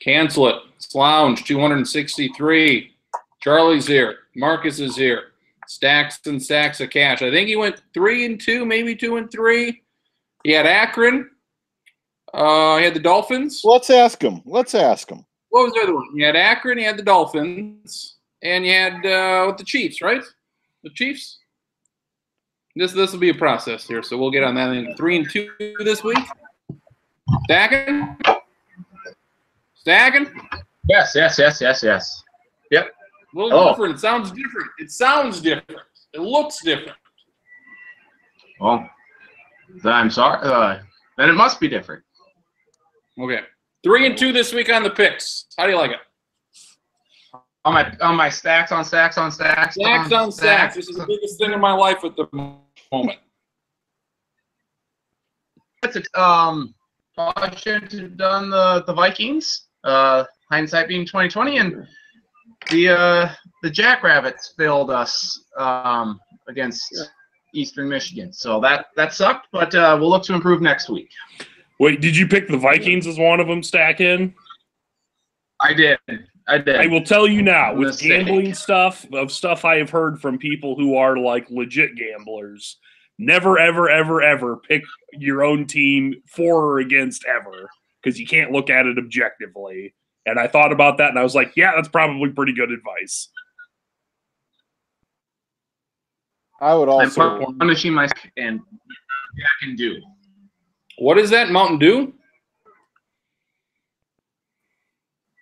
Cancel it. Slouch, 263. Charlie's here. Marcus is here. Stacks and stacks of cash. I think he went 3 and 2, maybe 2 and 3. He had Akron. He had the Dolphins. Let's ask him. What was the other one? You had Akron, you had the Dolphins, and you had the Chiefs, right? The Chiefs? This will be a process here, so we'll get on that. 3 and 2 this week. Stacking? Yes. Yep. A little different. It sounds different. It looks different. Well, then I'm sorry. Then it must be different. Okay. 3 and 2 this week on the picks. How do you like it? On my stacks on stacks on stacks. Stacks on stacks. This is the biggest thing in my life at the moment. I should have done the Vikings. Hindsight being 2020, and the Jackrabbits failed us against Eastern Michigan. So that sucked, but we'll look to improve next week. Wait, did you pick the Vikings as one of them, Stackin? I did. I will tell you now, with gambling stuff I have heard from people who are like legit gamblers, never, ever, ever, ever pick your own team for or against ever, because you can't look at it objectively. And I thought about that, and I was like, yeah, that's probably pretty good advice. I would also I'm punishing myself and I can do. What is that? Mountain Dew?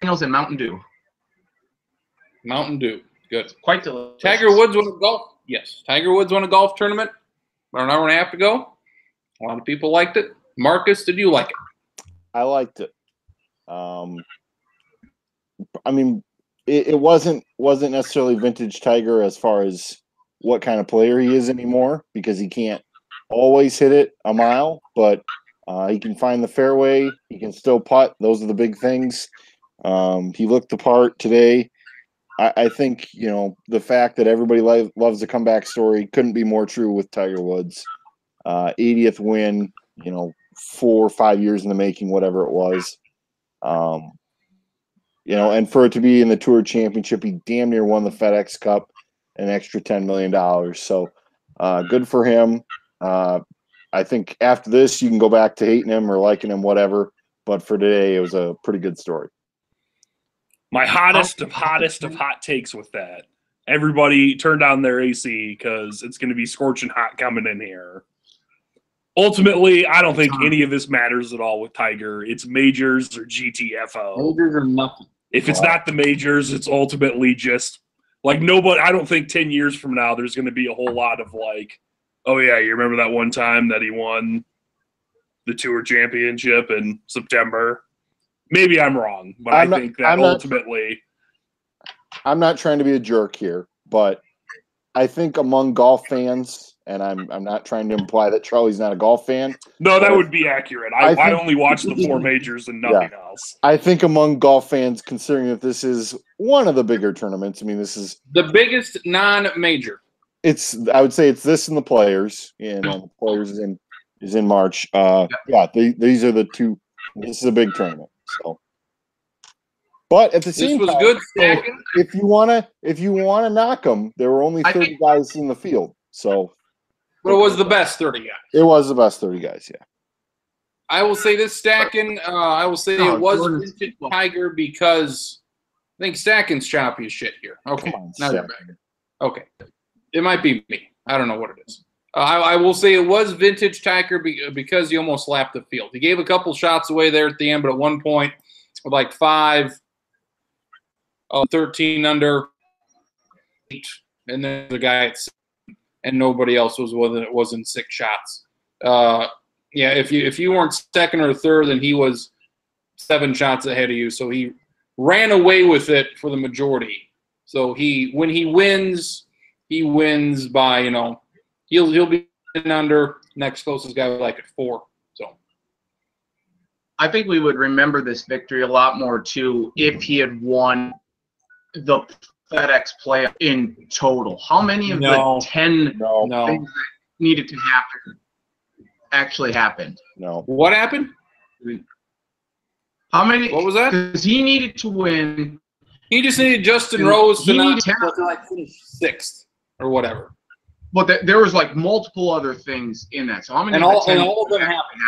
Daniels and Mountain Dew. Mountain Dew. Good. Quite delicious. Tiger Woods won a golf. Yes. Tiger Woods won a golf tournament about an hour and a half ago. A lot of people liked it. Marcus, did you like it? I liked it. I mean, it wasn't necessarily vintage Tiger as far as what kind of player he is anymore, because he can't always hit it a mile, but he can find the fairway. He can still putt. Those are the big things. He looked the part today. I think, the fact that everybody loves the comeback story couldn't be more true with Tiger Woods. 80th win, 4 or 5 years in the making, whatever it was. And for it to be in the Tour Championship, he damn near won the FedEx Cup, an extra $10 million. So good for him. I think after this, you can go back to hating him or liking him, whatever. But for today, it was a pretty good story. My hottest of hot takes with that. Everybody turn down their AC because it's going to be scorching hot coming in here. Ultimately, I don't think any of this matters at all with Tiger. It's majors or GTFO. Majors or nothing. If it's not the majors, it's ultimately just like nobody. I don't think 10 years from now there's going to be a whole lot of like, oh yeah, you remember that one time that he won the Tour Championship in September? Maybe I'm wrong, but I think that ultimately. I'm not trying to be a jerk here, but I think among golf fans, and I'm not trying to imply that Charlie's not a golf fan. No, that would be accurate. I only watch the 4 majors and nothing else. I think among golf fans, considering that this is one of the bigger tournaments, I mean, this is the biggest non-major. I would say it's this and the Players, and the Players is in March. These are the two. This is a big tournament. So, but at the same time, good stacking. If you wanna knock them, there were only 30 guys in the field. So, but it was the best 30 guys. It was the best 30 guys. Yeah. I will say this stacking. I will say it was vintage Tiger because I think stacking's choppy as shit here. Okay, now you're back. Okay, it might be me. I don't know what it is. I will say it was vintage Tiger because he almost lapped the field. He gave a couple shots away there at the end, but at one point, with like 13 under, 8, and then the guy at 7, and nobody else was within 6 shots. If you weren't second or third, then he was 7 shots ahead of you. So he ran away with it for the majority. So when he wins by He'll be in under. Next closest guy would like at 4. So I think we would remember this victory a lot more too if he had won the FedEx Play in total. How many of the 10 things that needed to happen actually happened? No. What happened? How many? What was that? Because he needed to win. He just needed Justin Rose to He not needed talent. to like finish 6th or whatever. But there was like multiple other things in that. So how many? And all of them happened.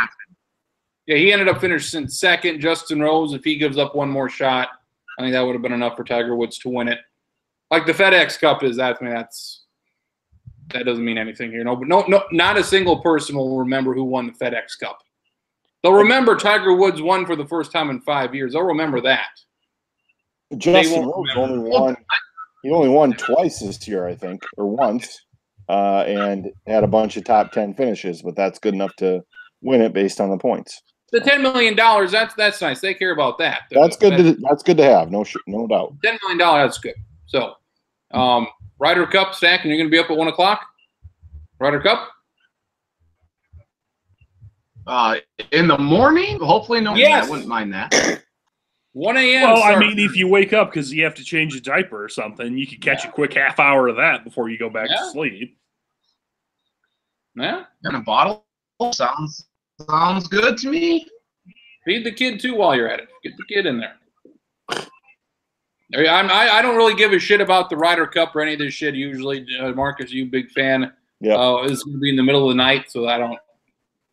Yeah, he ended up finishing 2nd. Justin Rose, if he gives up one more shot, I think that would have been enough for Tiger Woods to win it. Like the FedEx Cup is, that doesn't mean anything here. No, not a single person will remember who won the FedEx Cup. They'll remember Tiger Woods won for the first time in 5 years. They'll remember that. Justin Rose only won. He only won twice this year, I think, or once, and had a bunch of top 10 finishes. But that's good enough to win it based on the points. The $10 million, that's nice. They care about that. That's good. That's good to have. No doubt. $10 million, that's good. So, Ryder Cup, Stack, and you're going to be up at 1 o'clock? Ryder Cup? In the morning? Hopefully no. Yes. I wouldn't mind that. 1 a.m. Well, start. I mean, if you wake up because you have to change a diaper or something, you could catch a quick half hour of that before you go back to sleep. Yeah. And a bottle sounds good to me. Feed the kid, too, while you're at it. Get the kid in there. I don't really give a shit about the Ryder Cup or any of this shit usually. Marcus, you big fan. Yeah. It's going to be in the middle of the night, so I don't.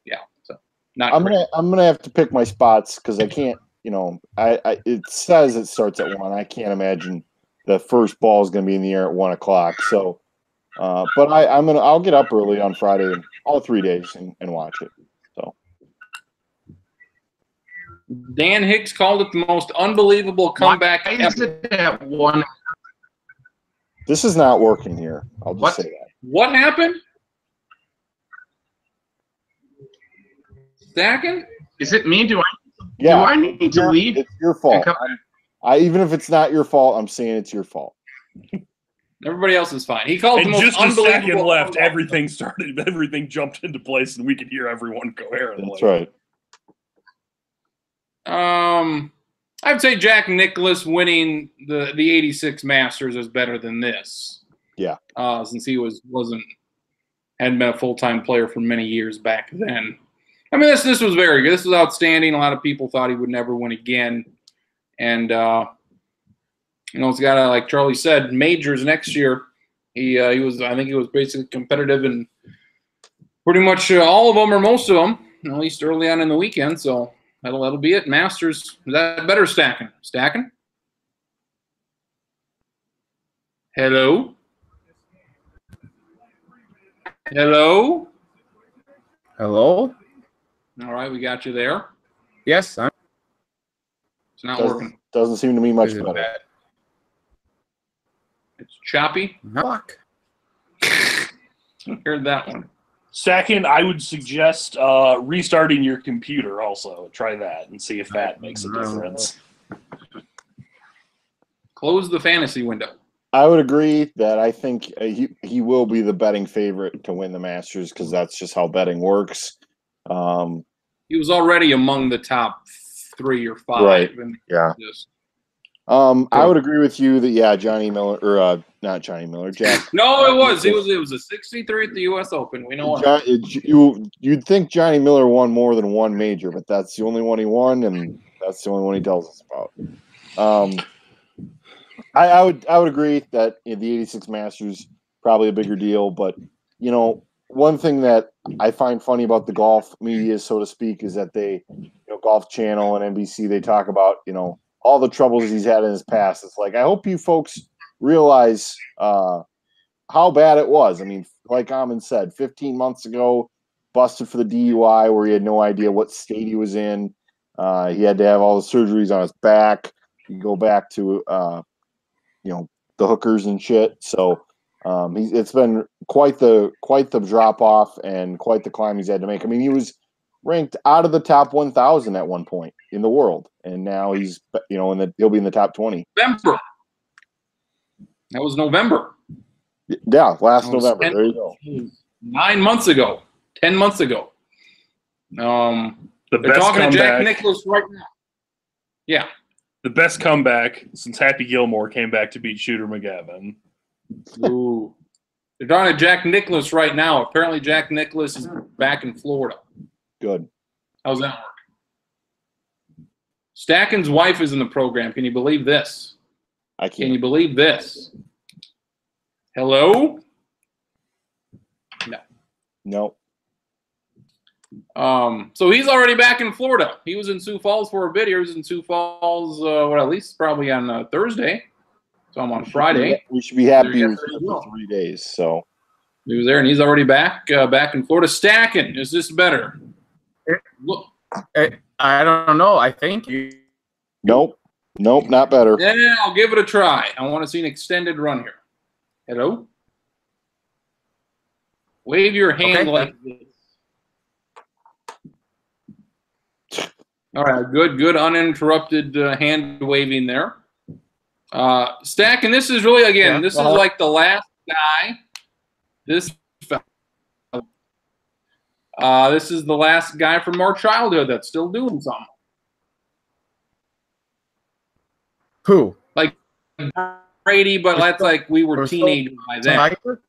Yeah. So not. I'm gonna have to pick my spots because I can't. You know, it says it starts at 1. I can't imagine the first ball is going to be in the air at 1 o'clock. So, but I'll get up early on Friday, all 3 days, and watch it. So, Dan Hicks called it the most unbelievable comeback Why is ever. it at 1? this is not working here. I'll just What? say that. What happened? Stacking? Is it me? Do Yeah, I need to leave? It's your fault. Come- Even if it's not your fault, I'm saying it's your fault. Everybody else is fine. He called it And the most just a unbelievable second left, comeback. everything jumped into place, and we could hear everyone coherently. That's right. I'd say Jack Nicklaus winning the 86 Masters is better than this. Yeah. Since he hadn't been a full-time player for many years back then. I mean, this was very good. This was outstanding. A lot of people thought he would never win again. And, it's got to, like Charlie said, majors next year. I think he was basically competitive in pretty much all of them or most of them, at least early on in the weekend. So that'll be it. Masters, is that better stacking? Stacking? Hello? Hello? Hello? All right, we got you there. Yes, I'm. It's not working. Doesn't seem to be much Is it better. bad? It's choppy. Fuck. Heard that one. Second, I would suggest restarting your computer also. Try that and see if that makes a difference. Close the fantasy window. I would agree that I think he will be the betting favorite to win the Masters because that's just how betting works. He was already among the top 3 or 5. Right. And Yeah. just- I would agree with you that Johnny Miller or not Johnny Miller, Jack. No, it was. It was a 63 at the U.S. Open. We know what. You'd think Johnny Miller won more than one major, but that's the only one he won, and that's the only one he tells us about. I would agree that the 86 Masters probably a bigger deal, but one thing that I find funny about the golf media, so to speak, is that they, Golf Channel and NBC, they talk about all the troubles he's had in his past. It's like, I hope you folks realize how bad it was. I mean, like Amon said, 15 months ago, busted for the DUI where he had no idea what state he was in. He had to have all the surgeries on his back. You go back to, the hookers and shit. So it's been quite the drop off and quite the climb he's had to make. I mean, he was ranked out of the top 1,000 at one point in the world, and now he's he'll be in the top 20. November. That was November. Yeah, last November. 10 There you go. 9 months ago. 10 months ago. The They're best talking to Jack comeback. Nicklaus right now. Yeah. The best comeback since Happy Gilmore came back to beat Shooter McGavin. Ooh. They're talking to Jack Nicklaus right now. Apparently, Jack Nicklaus is back in Florida. Good. How's that work? Stacken's wife is in the program. Can you believe this? I Can you can't. believe this? Hello? No. So he's already back in Florida. He was in Sioux Falls for a bit. He was in Sioux Falls, at least probably on Thursday. So I'm on Friday. We should be happy There you with him go. for 3 days. So He was there, and he's already back in Florida. Stacken, is this better? Look, I don't know. I think you. nope, not better. yeah, I'll give it a try. I want to see an extended run here. Hello? Wave your hand Okay. like this. All right, good uninterrupted hand waving there. Stacken, this is really, again, Yeah, this is uh-huh. like the last guy. This is the last guy from our childhood that's still doing something. Who? Like Brady, but that's like we were We're still- teenagers by then. Tiger?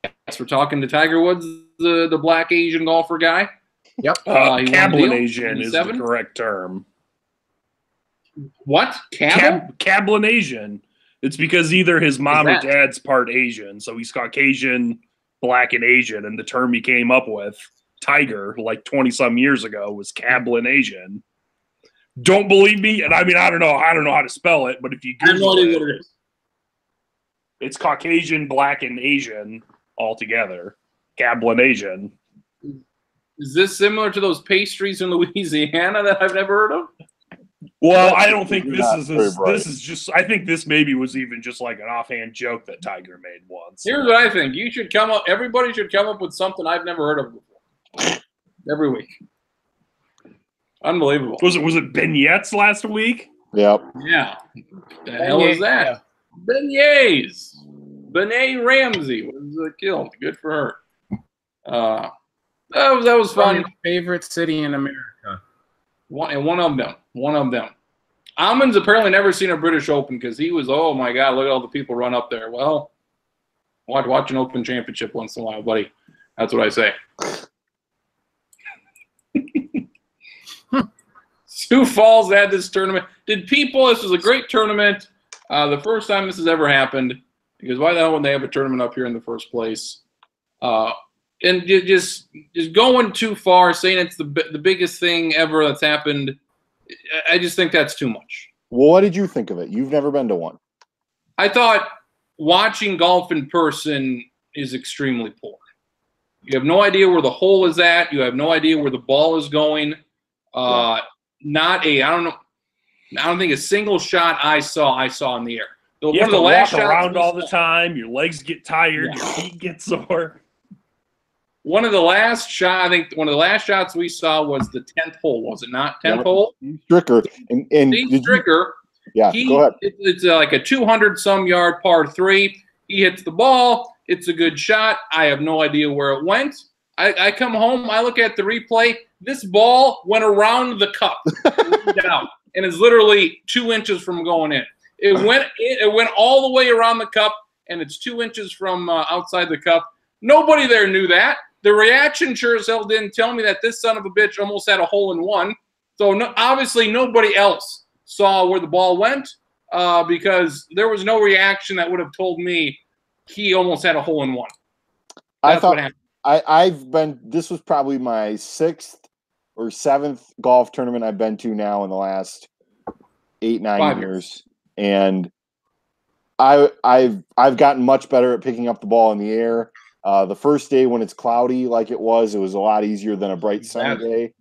Yes, we're talking to Tiger Woods, the black Asian golfer guy. Yep. He won the deal, Cablinasian is the 97? correct term. What? Cabin? Cablinasian. It's because either his mom or that? dad's part Asian, so he's Caucasian, black, and Asian, and the term he came up with, Tiger, like 20-some years ago, was Cablinasian. Don't believe me? And I mean, I don't know how to spell it, but if you I have no Google idea it, what it is. it's Caucasian, black, and Asian all together. Cablinasian. Is this similar to those pastries in Louisiana that I've never heard of? Well, I don't think this Not is very bright. this is just. I think this maybe was even just like an offhand joke that Tiger made once. Here's what I think. You should come up. Everybody should come up with something I've never heard of before. Every week. Unbelievable. Was it beignets last week? Yep. Yeah. The hell is that? Beignets. Benet Ramsey was killed. Good for her. That was From fun. your favorite city in America. One of them. Amon's apparently never seen a British Open because he was, oh my God, look at all the people run up there. Well, watch an Open Championship once in a while, buddy. That's what I say. Sioux Falls had this tournament. This was a great tournament. The first time this has ever happened, because why the hell would they have a tournament up here in the first place? And just going too far, saying it's the biggest thing ever that's happened, I just think that's too much. Well, what did you think of it? You've never been to one. I thought watching golf in person is extremely poor. You have no idea where the hole is at. You have no idea where the ball is going. I don't think a single shot I saw in the air. You have to walk around all the time. Your legs get tired. Yeah. Your feet get sore. One of the last shots we saw was the 10th hole, was it not? 10th hole? Stricker. And Steve did you, Stricker. yeah, go ahead. It's like a 200-some yard par 3. He hits the ball. It's a good shot. I have no idea where it went. I come home. I look at the replay. This ball went around the cup down, and is literally 2 inches from going in. It went all the way around the cup, and it's 2 inches from outside the cup. Nobody there knew that. The reaction sure as hell didn't tell me that this son of a bitch almost had a hole-in-one. So obviously nobody else saw where the ball went because there was no reaction that would have told me he almost had a hole-in-one. I thought what happened. I've been. This was probably my 6th or 7th golf tournament I've been to now in the last 8-9 5 years, and I've gotten much better at picking up the ball in the air. The first day when it's cloudy like it was a lot easier than a bright sunny day.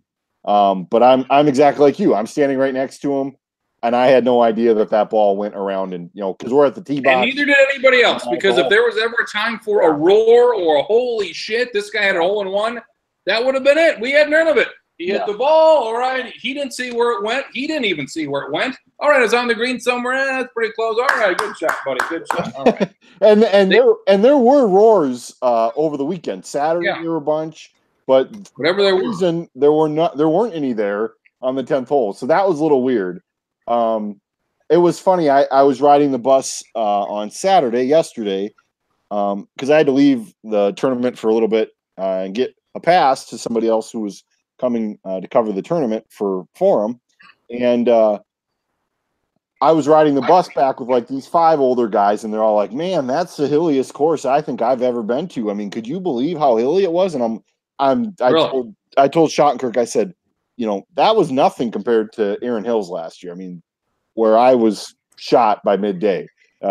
But I'm exactly like you. I'm standing right next to him, and I had no idea that ball went around, and because we're at the tee box. And neither did anybody else, because if there was ever a time for a roar or a holy shit, this guy had a hole-in-one, that would have been it. We had none of it. He hit the ball, all right. He didn't see where it went. He didn't even see where it went. All right, it's on the green somewhere. That's pretty close. All right, good shot, buddy. Good shot. All right. and there were roars over the weekend. Saturday there were a bunch, but whatever there was, there weren't any there on the 10th hole. So that was a little weird. It was funny. I was riding the bus on yesterday, because I had to leave the tournament for a little bit and get a pass to somebody else who was coming to cover the tournament for them. And I was riding the bus back with like these 5 older guys, and they're all like, "Man, that's the hilliest course I think I've ever been to. I mean, could you believe how hilly it was?" And Really? I told Schottenkirk, I said, that was nothing compared to Erin Hills last year. I mean, where I was shot by midday,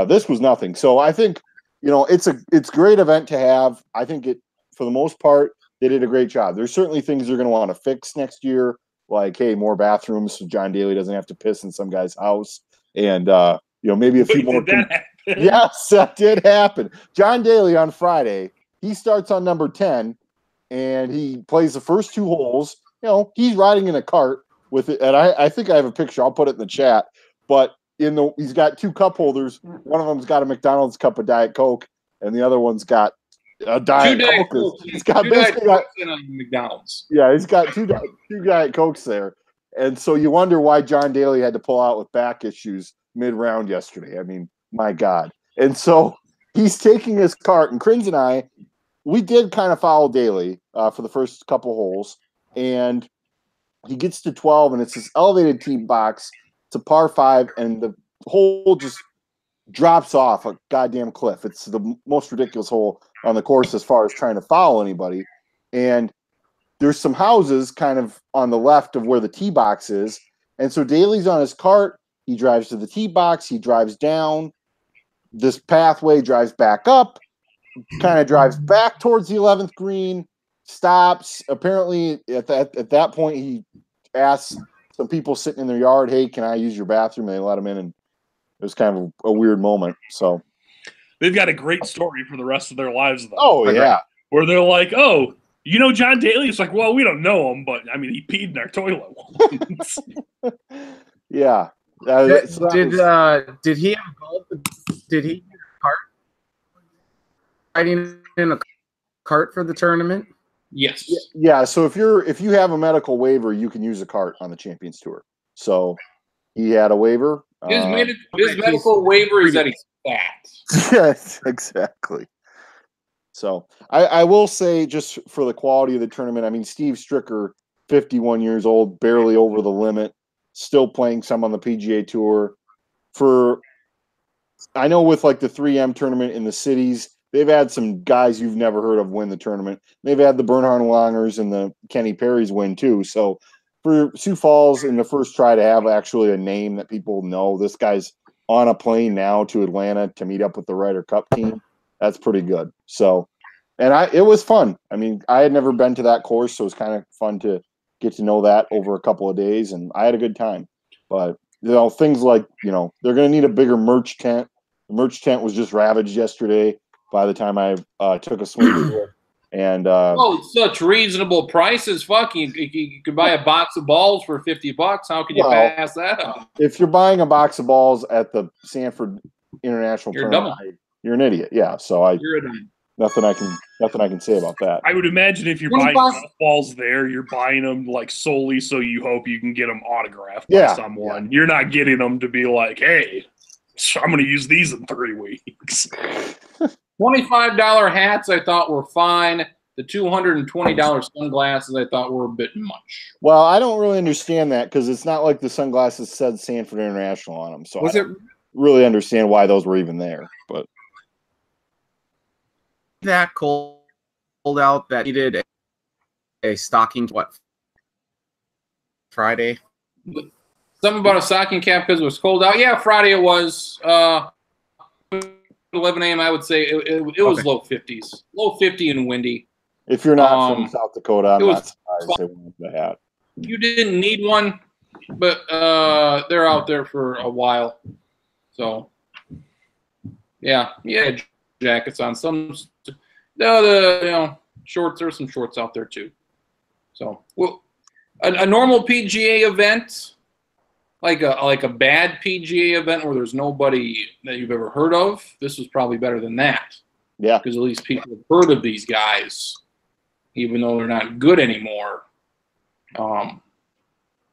this was nothing. So I think, it's a great event to have. I think for the most part, they did a great job. There's certainly things they're going to want to fix next year, like, hey, more bathrooms so John Daly doesn't have to piss in some guy's house. And, maybe a few more. Did that happen? Yes, that did happen. John Daly on Friday, he starts on number 10 and he plays the first 2 holes. He's riding in a cart with it. And I think I have a picture. I'll put it in the chat. But he's got 2 cup holders. One of them's got a McDonald's cup of Diet Coke, and the other one's got a Diet Coke. He's got basically McDonald's. Yeah, he's got two Diet Cokes there. And so you wonder why John Daly had to pull out with back issues mid-round yesterday. I mean, my God. And so he's taking his cart, and Crins and I, we did kind of follow Daly for the first couple holes, and he gets to 12, and it's this elevated tee box. It's a par 5, and the hole just drops off a goddamn cliff. It's the most ridiculous hole on the course as far as trying to foul anybody. And there's some houses kind of on the left of where the tee box is. And so Daly's on his cart. He drives to the tee box. He drives down this pathway, drives back up, kind of drives back towards the 11th green, stops. Apparently, at that point, he asks some people sitting in their yard, "Hey, can I use your bathroom?" And they let him in, and it was kind of a weird moment. So they've got a great story for the rest of their lives, though. Oh, yeah. Where they're like, "Oh, John Daly?" It's like, well, we don't know him, but I mean, he peed in our toilet once. Yeah. Did he have golf? Did he use a cart? Riding in a cart for the tournament? Yes. Yeah. So if you have a medical waiver, you can use a cart on the Champions Tour. So he had a waiver. His medical waiver is that he's fat. Yes, exactly. So I will say, just for the quality of the tournament, I mean, Steve Stricker, 51 years old, barely over the limit, still playing some on the PGA Tour. I know with like the 3M tournament in the cities, they've had some guys you've never heard of win the tournament. They've had the Bernhard Langers and the Kenny Perrys win too. So for Sioux Falls in the first try to have actually a name that people know, this guy's on a plane now to Atlanta to meet up with the Ryder Cup team. That's pretty good. So, and it was fun. I mean, I had never been to that course, so it was kind of fun to get to know that over a couple of days, and I had a good time. But, things like, they're going to need a bigger merch tent. The merch tent was just ravaged yesterday by the time I took a swing to it. And such reasonable prices. Fuck, you could buy a box of balls for $50. How can you pass that up? If you're buying a box of balls at the Sanford International Tournament, you're an idiot. Yeah, so you're a dumb. Nothing I can say about that. I would imagine if you're buying golf balls there, you're buying them like solely so you hope you can get them autographed by someone. Yeah. You're not getting them to be like, "Hey, I'm going to use these in 3 weeks." $25 hats I thought were fine. The $220 sunglasses I thought were a bit much. Well, I don't really understand that because it's not like the sunglasses said Sanford International on them. So I don't really understand why those were even there. But that cold out that he did a stocking Friday. Something about a stocking cap because it was cold out. Yeah, Friday it was 11 a.m. I would say it was low 50s, low 50 and windy. If you're not from South Dakota, I'm not surprised they went with the hat. You didn't need one, but they're out there for a while. So yeah, jackets on some. Shorts. There's some shorts out there too. So, well, a normal PGA event, like a bad PGA event where there's nobody that you've ever heard of, this was probably better than that. Yeah, because at least people have heard of these guys, even though they're not good anymore.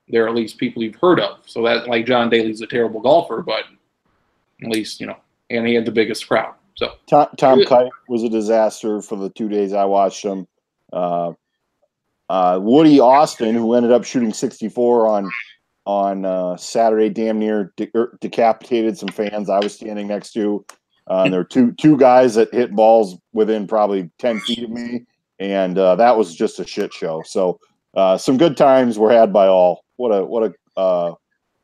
They're at least people you've heard of. So that, like, John Daly's a terrible golfer, but at least and he had the biggest crowd. So Tom Kite was a disaster for the 2 days I watched him. Woody Austin, who ended up shooting 64 on on Saturday. Damn near decapitated some fans I was standing next to. And there were two guys that hit balls within probably 10 feet of me, and that was just a shit show. So some good times were had by all.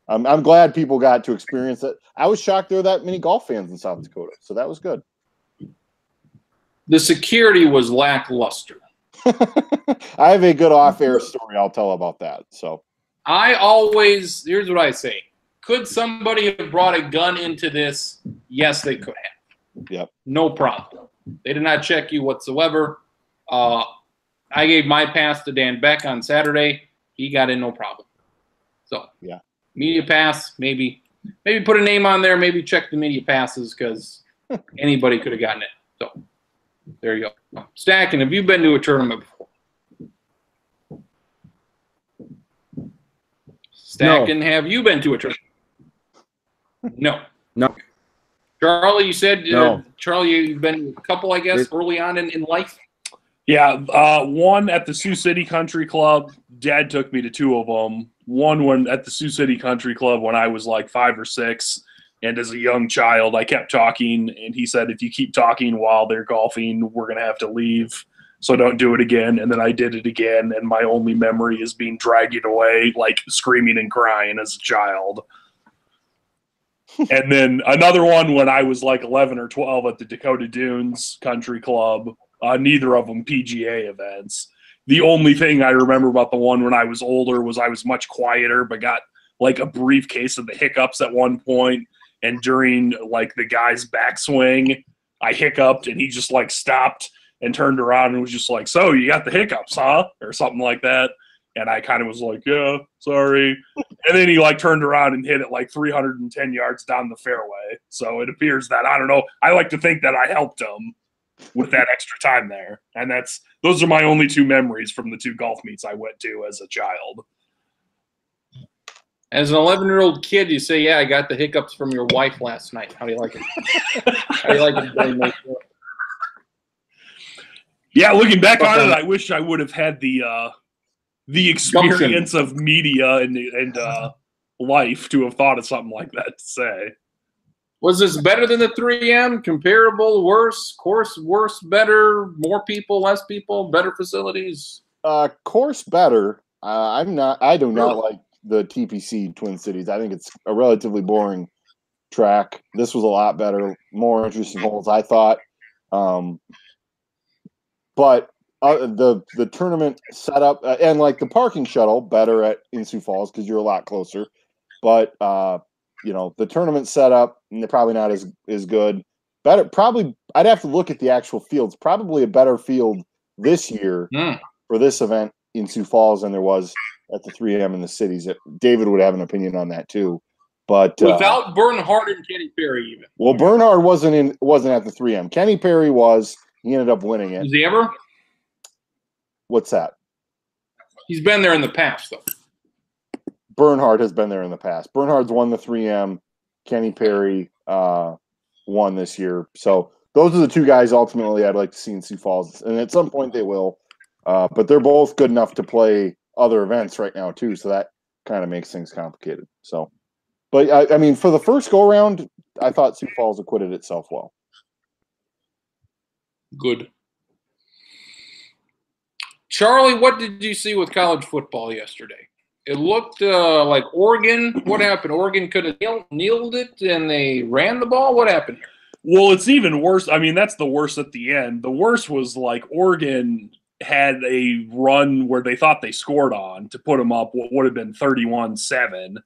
I'm glad people got to experience it. I was shocked there were that many golf fans in South Dakota, so that was good. The security was lackluster. I have a good off-air story I'll tell about that. So here's what I say. Could somebody have brought a gun into this? Yes, they could have. Yep. No problem. They did not check you whatsoever. I gave my pass to Dan Beck on Saturday. He got in no problem. So yeah, media pass, maybe put a name on there, maybe check the media passes because anybody could have gotten it. So there you go. Stacking, have you been to a tournament before? Stacking, have you been to a tournament? No. No. Charlie, you said No. Charlie, you've been to a couple, I guess, early on in life. Yeah, one at the Sioux City Country Club. Dad took me to two of them. One at the Sioux City Country Club when I was like 5 or 6. And as a young child, I kept talking. And he said, if you keep talking while they're golfing, we're going to have to leave. So don't do it again. And then I did it again. And my only memory is being dragged away, like screaming and crying as a child. And then another one when I was like 11 or 12 at the Dakota Dunes Country Club. Neither of them PGA events. The only thing I remember about the one when I was older was I was much quieter, but got like a brief case of the hiccups at one point. And during like the guy's backswing, I hiccuped and he just like stopped and turned around and was just like, so you got the hiccups, huh? Or something like that. And I kind of was like, yeah, sorry. And then he like turned around and hit it like 310 yards down the fairway. So it appears that, I don't know, I like to think that I helped him with that extra time there. And those are my only two memories from the two golf meets I went to as a child. As an 11-year-old kid, you say, yeah, I got the hiccups from your wife last night. How do you like it? How do you like it? Yeah, looking back on it, I wish I would have had the experience of media and life to have thought of something like that to say. Was this better than the 3M? Comparable? Worse? Course worse? Better? More people? Less people? Better facilities? Course better. I do not like the TPC Twin Cities. I think it's a relatively boring track. This was a lot better, more interesting holes, I thought. But the tournament setup and like the parking shuttle better in Sioux Falls because you're a lot closer. But the tournament setup probably not as good. Better probably. I'd have to look at the actual fields. Probably a better field this year for this event in Sioux Falls than there was at the 3M in the cities. David would have an opinion on that too. But without Bernhard and Kenny Perry, even. Well, Bernhard wasn't at the 3M. Kenny Perry was. He ended up winning it. Was he ever? What's that? He's been there in the past, though. Bernhard has been there in the past. Bernhard's won the 3M. Kenny Perry won this year. So those are the two guys ultimately I'd like to see in Sioux Falls. And at some point they will. But they're both good enough to play other events right now, too. So that kind of makes things complicated. So, but I mean, for the first go-around, I thought Sioux Falls acquitted itself well. Good. Charlie, what did you see with college football yesterday? It looked like Oregon. What happened? Oregon could have kneeled it, and they ran the ball. What happened here? Well, it's even worse. I mean, that's the worst at the end. The worst was like Oregon had a run where they thought they scored on to put them up what would have been 31-7.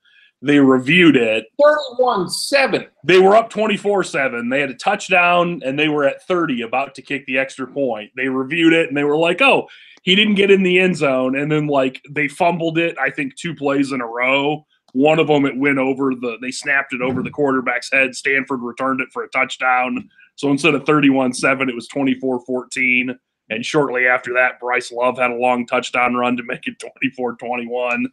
They reviewed it. 31-7. They were up 24-7. They had a touchdown, and they were at 30 about to kick the extra point. They reviewed it, and they were like, oh, he didn't get in the end zone. And then, like, they fumbled it, I think, 2 plays in a row. One of them, it went over they snapped it over the quarterback's head. Stanford returned it for a touchdown. So instead of 31-7, it was 24-14. And shortly after that, Bryce Love had a long touchdown run to make it 24-21.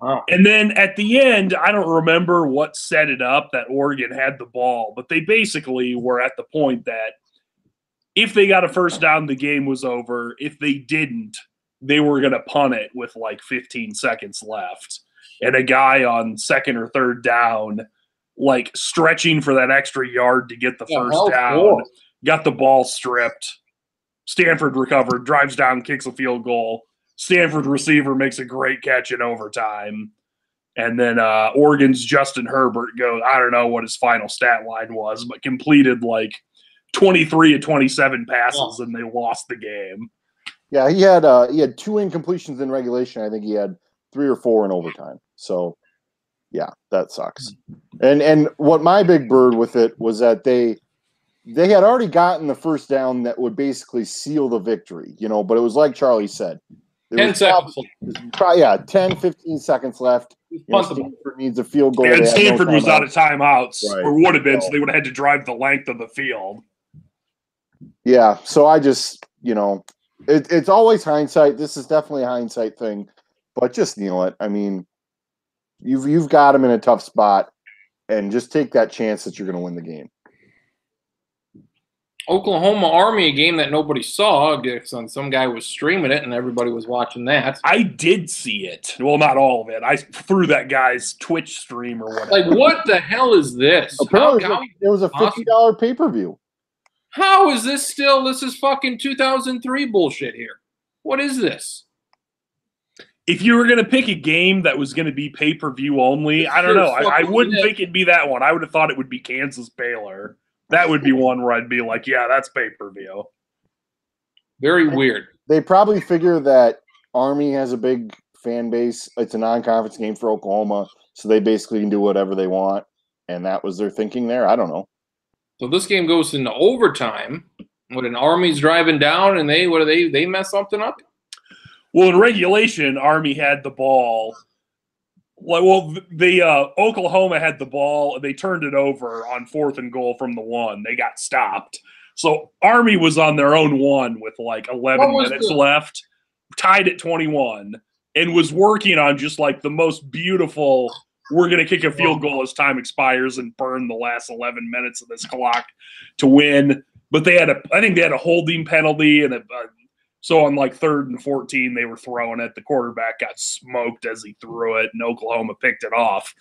Wow. And then at the end, I don't remember what set it up that Oregon had the ball, but they basically were at the point that if they got a first down, the game was over. If they didn't, they were going to punt it with like 15 seconds left. and a guy on second or third down, like stretching for that extra yard to get the first down, got the ball stripped. Stanford recovered, drives down, kicks a field goal. Stanford receiver makes a great catch in overtime. And then Oregon's Justin Herbert goes, I don't know what his final stat line was, but completed like 23 of 27 passes, and they lost the game. Yeah, he had 2 incompletions in regulation. I think he had 3 or 4 in overtime. So, yeah, that sucks. And what my big bird with it was that they had already gotten the first down that would basically seal the victory, but it was like Charlie said. 10 seconds. 10, 15 seconds left. Stanford needs a field goal. And Stanford was out of timeouts, right. or would have been, so they would have had to drive the length of the field. Yeah, so I just, it's always hindsight. This is definitely a hindsight thing, but just kneel it. I mean, you've got them in a tough spot, and just take that chance that you're going to win the game. Oklahoma Army, a game that nobody saw. Some guy was streaming it, and everybody was watching that. I did see it. Well, not all of it. I threw that guy's Twitch stream or whatever. Like, what the hell is this? Apparently, it was a $50 pay-per-view. How is this still? This is fucking 2003 bullshit here. What is this? If you were going to pick a game that was going to be pay-per-view only, I don't know. I wouldn't think it'd be that one. I would have thought it would be Kansas-Baylor. That would be one where I'd be like, yeah, that's pay-per-view. Very weird. They probably figure that Army has a big fan base. It's a non-conference game for Oklahoma, so they basically can do whatever they want, and that was their thinking there. I don't know. So this game goes into overtime when an Army's driving down, and they mess something up? Well, in regulation, Army had the ball. Well, Oklahoma had the ball, and they turned it over on 4th and goal from the 1. They got stopped. So Army was on their own 1 with like 11 minutes left, tied at 21, and was working on just like the most beautiful, we're going to kick a field goal as time expires and burn the last 11 minutes of this clock to win. But I think they had a holding penalty, and so on like 3rd and 14, they were throwing it. The quarterback got smoked as he threw it, and Oklahoma picked it off.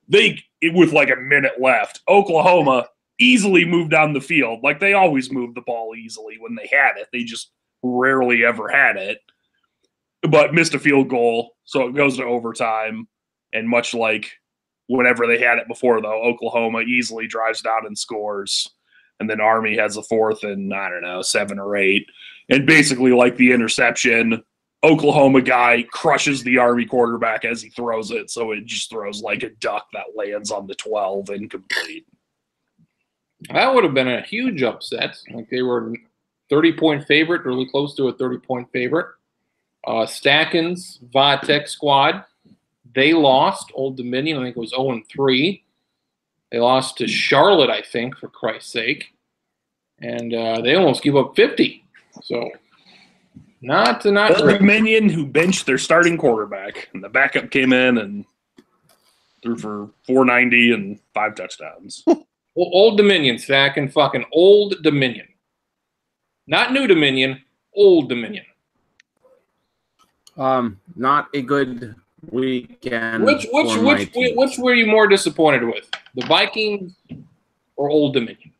With like a minute left, Oklahoma easily moved down the field. Like they always moved the ball easily when they had it. They just rarely ever had it, but missed a field goal. So it goes to overtime. And much like whenever they had it before, though, Oklahoma easily drives down and scores. And then Army has a 4th and, 7 or 8. And basically, like the interception, Oklahoma guy crushes the Army quarterback as he throws it. So it just throws like a duck that lands on the 12, incomplete. That would have been a huge upset. Like they were 30-point favorite, really close to a 30-point favorite. Stackens, Vatech squad, they lost. Old Dominion, I think it was 0-3. They lost to Charlotte, I think, for Christ's sake. And they almost gave up 50. So, not Old Dominion, who benched their starting quarterback, and the backup came in and threw for 490 and 5 touchdowns. Old Dominion, Stack, and fucking Old Dominion. Not New Dominion, Old Dominion. Not a good weekend. Which were you more disappointed with? The Vikings or Old Dominion?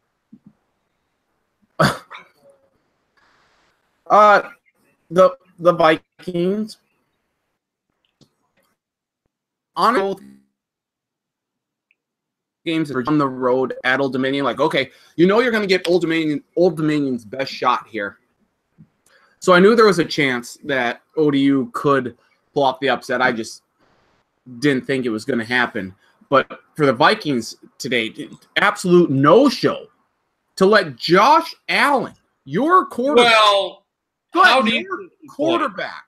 The Vikings. On both games on the road at Old Dominion, like, okay, you're going to get Old Dominion's best shot here. So I knew there was a chance that ODU could pull off the upset. I just didn't think it was going to happen. But for the Vikings today, absolute no-show to let Josh Allen, your quarterback. Well, how do you quarterback?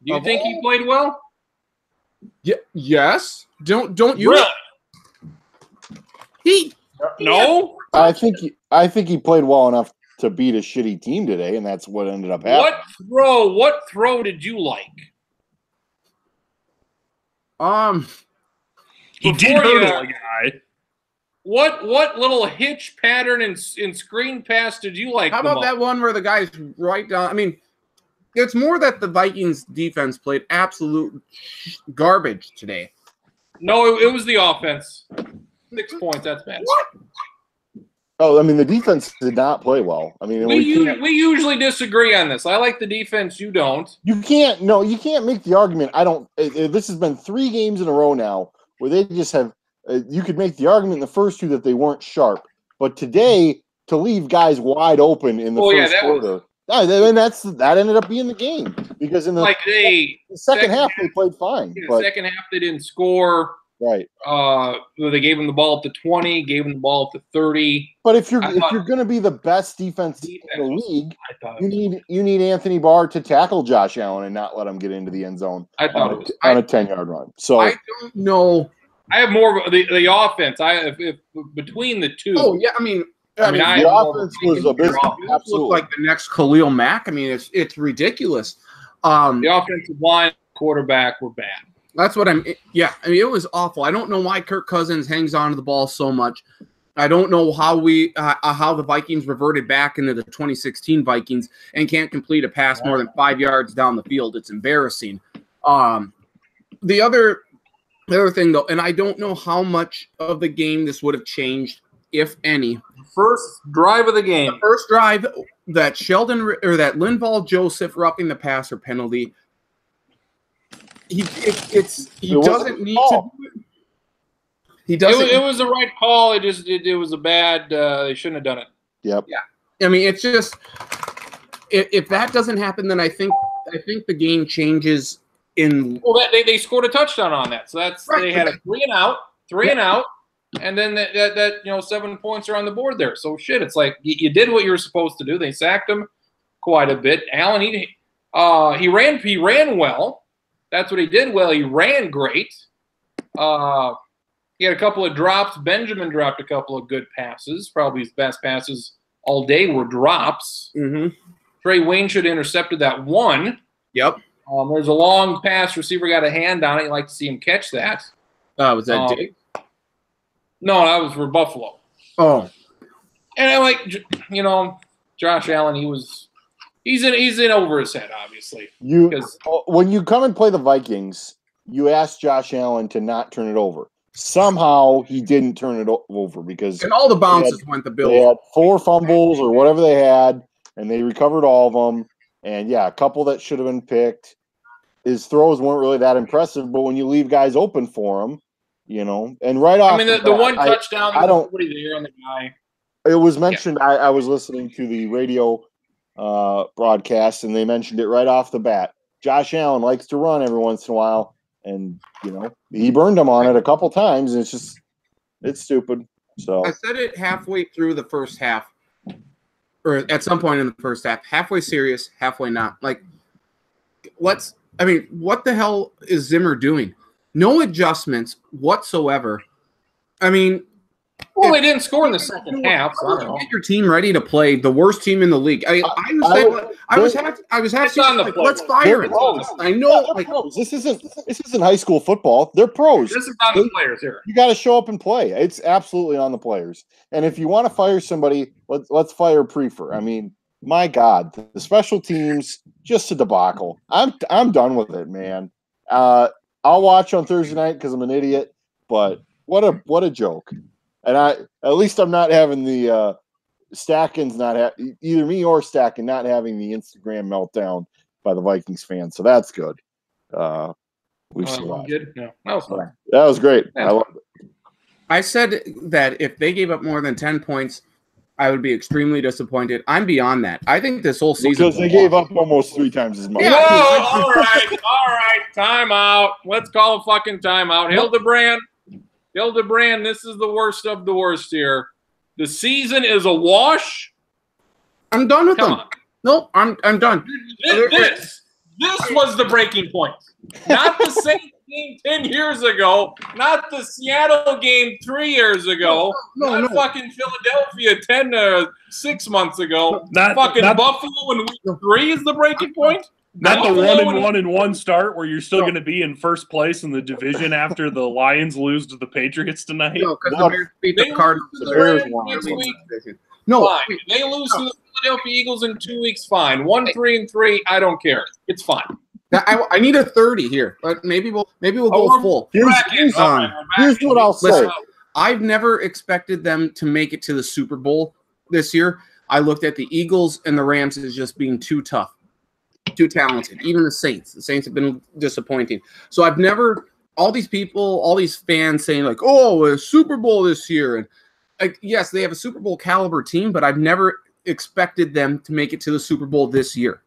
Do you think he played well? Yeah. Yes. Don't you? Really? No. I think he played well enough to beat a shitty team today, and that's what ended up happening. What throw did you like? He did hurdle a guy. What little hitch pattern and screen pass did you like? How about that one where the guy's right down? I mean, it's more that the Vikings defense played absolute garbage today. No, it was the offense. 6 points. That's bad. Oh, I mean, the defense did not play well. I mean, We usually disagree on this. I like the defense. You don't. you can't make the argument. This has been 3 games in a row now where they just have. You could make the argument in the first 2 that they weren't sharp, but today to leave guys wide open in the first quarter. That ended up being the game because in the second half they played fine. In the second half they didn't score. Right. They gave him the ball up to 20, gave him the ball up to 30. But if you're going to be the best defense in the league, you need Anthony Barr to tackle Josh Allen and not let him get into the end zone on a 10-yard run. So I don't know. I have more of the offense. If between the two. Oh yeah, I mean the offense was abysmal. Absolutely, looked like the next Khalil Mack. I mean, it's ridiculous. The offensive line, quarterback were bad. That's what yeah, I mean, it was awful. I don't know why Kirk Cousins hangs on to the ball so much. I don't know how the Vikings reverted back into the 2016 Vikings and can't complete a pass more than 5 yards down the field. It's embarrassing. The other thing, though, and I don't know how much of the game this would have changed, if any. First drive of the game. The first drive, that Linval Joseph roughing the passer penalty. He doesn't need to do it. He doesn't. It was the right call. It was a bad. They shouldn't have done it. Yep. Yeah. I mean, it's just if that doesn't happen, then I think the game changes. They scored a touchdown on that, so that's right. They had a 3 and out, and then that 7 points are on the board there. So shit, it's like you did what you were supposed to do. They sacked him quite a bit. Allen, he ran well. That's what he did well. He ran great. He had a couple of drops. Benjamin dropped a couple of good passes. Probably his best passes all day were drops. Mm-hmm. Trey Wayne should have intercepted that one. Yep. There's a long pass. Receiver got a hand on it. You'd like to see him catch that. Was that Diggs? No, that was for Buffalo. Oh. And I like, Josh Allen. He's in over his head, obviously. When you come and play the Vikings, you ask Josh Allen to not turn it over. Somehow he didn't turn it over because all the bounces went the Bills. They had 4 fumbles or whatever they had, and they recovered all of them. And yeah, a couple that should have been picked. His throws weren't really that impressive, but when you leave guys open for him, and right off. I mean, the one touchdown. I don't. Nobody there on the guy. It was mentioned. Yeah. I was listening to the radio broadcast, and they mentioned it right off the bat. Josh Allen likes to run every once in a while, and he burned him on it a couple times. And it's stupid. So I said it halfway through the first half, or at some point in the first half, halfway serious, halfway not. Like, what the hell is Zimmer doing? No adjustments whatsoever. I mean, well, they didn't score in the second half. So get your team ready to play the worst team in the league. I was happy. Let's fire it. I know. This isn't high school football. They're pros. This is on the players here. You got to show up and play. It's absolutely on the players. And if you want to fire somebody, let's fire Prefer. I mean, my God, the special teams just a debacle. I'm done with it, man. I'll watch on Thursday night because I'm an idiot. But what a joke. And at least I'm not having the Stacken's either me or Stacken not having the Instagram meltdown by the Vikings fans. So that's good. We've survived. No, that was fun. That was great. I loved it. I said that if they gave up more than 10 points, I would be extremely disappointed. I'm beyond that. I think this whole season because they gave up almost 3 times as much. Yeah. Whoa, all right. Timeout. Let's call a fucking timeout. Hildebrand, this is the worst of the worst here. The season is a wash. I'm done with them. No, I'm done. This was the breaking point. Not the same game 10 years ago. Not the Seattle game 3 years ago. No. Fucking Philadelphia 6 months ago. Not Buffalo in week 3 is the breaking point. Not the 1-1 start where you're still going to be in first place in the division after the Lions lose to the Patriots tonight. No, because the Bears beat the Cardinals. The Bears won next week. No, fine. They lose to the Philadelphia Eagles in 2 weeks. Fine. 1-3-3. I don't care. It's fine. I need a 30 here, but maybe we'll go full. Here's what I'll say. Listen, I've never expected them to make it to the Super Bowl this year. I looked at the Eagles and the Rams as just being too tough, too talented. Even the Saints have been disappointing. So I've never, all these people, all these fans saying like, oh, a Super Bowl this year. And like, yes, they have a Super Bowl caliber team, but I've never expected them to make it to the Super Bowl this year.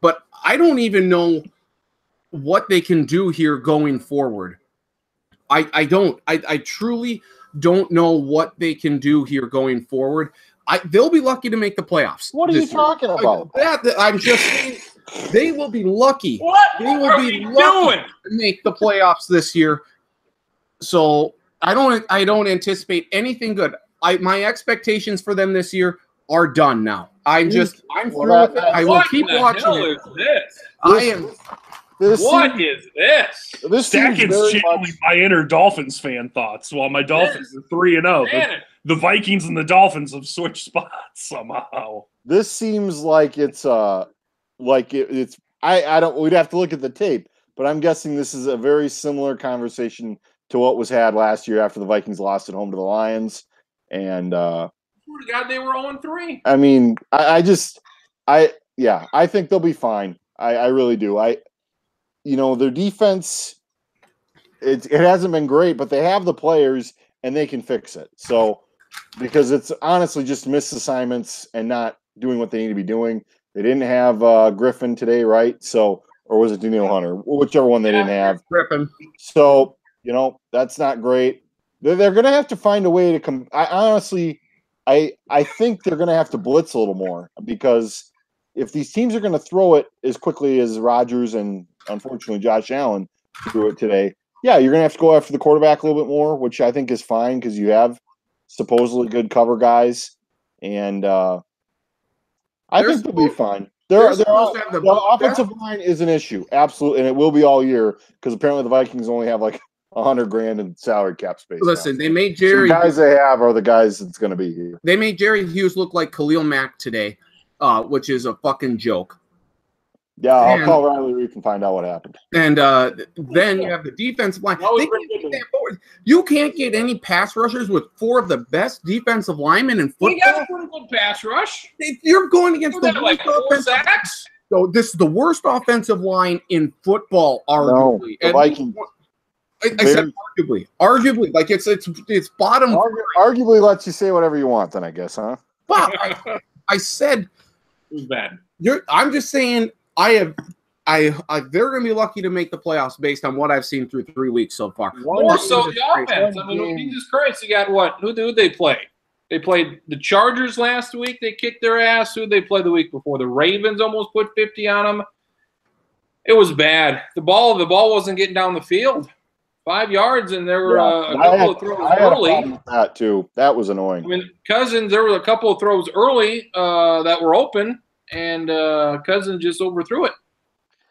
But I don't even know what they can do here going forward. I truly don't know what they can do here going forward. They'll be lucky to make the playoffs. What are you talking about? I'm just saying they will be lucky. What They will are be we lucky doing? to make the playoffs this year. So I don't anticipate anything good. My expectations for them this year are done now. I'm through with it. I will keep watching it. What the hell is this? I am. What is this? This seems Stakins very channeling much, my inner Dolphins fan thoughts while my Dolphins are 3-0. But Man, the Vikings and the Dolphins have switched spots somehow. this seems like it's I don't, we'd have to look at the tape, but I'm guessing this is a very similar conversation to what was had last year after the Vikings lost at home to the Lions. And swear to God, they were 0-3. I mean, I think they'll be fine. I really do. Their defense, it hasn't been great, but they have the players and they can fix it. So, because it's honestly just missed assignments and not doing what they need to be doing. They didn't have Griffin today, right? So, or was it Danielle Hunter? Whichever one they didn't have. Griffin. So, that's not great. They're going to have to find a way to come. I think they're going to have to blitz a little more, because if these teams are going to throw it as quickly as Rodgers and unfortunately Josh Allen threw it today, yeah, you're going to have to go after the quarterback a little bit more, which I think is fine because you have supposedly good cover guys, and I think they'll be fine. The offensive line is an issue, absolutely, and it will be all year because apparently the Vikings only have like $100,000 in salary cap space. Listen, now. they made Jerry. The guys they have are the guys that's going to be here. They made Jerry Hughes look like Khalil Mack today, which is a fucking joke. Yeah, I'll call Riley Reef and find out what happened. And then you have the defensive line. They can't get that forward. You can't get any pass rushers with 4 of the best defensive linemen in football. We got a pretty good pass rush. You're going against the Like worst 4 offensive. sacks. So this is the worst offensive line in football, arguably. No, the Vikings. I said arguably, like it's bottom. Arguably lets you say whatever you want, then I guess, huh? But I said It was bad. I'm just saying they're going to be lucky to make the playoffs based on what I've seen through 3 weeks so far. More so the offense. I mean, Jesus Christ, you got what? Who did they play? They played the Chargers last week. They kicked their ass. Who did they play the week before? The Ravens almost put 50 on them. It was bad. The ball wasn't getting down the field. 5 yards, and there were a couple of throws early. With that too. That was annoying. I mean, Cousins, there were a couple of throws early that were open, and Cousins just overthrew it.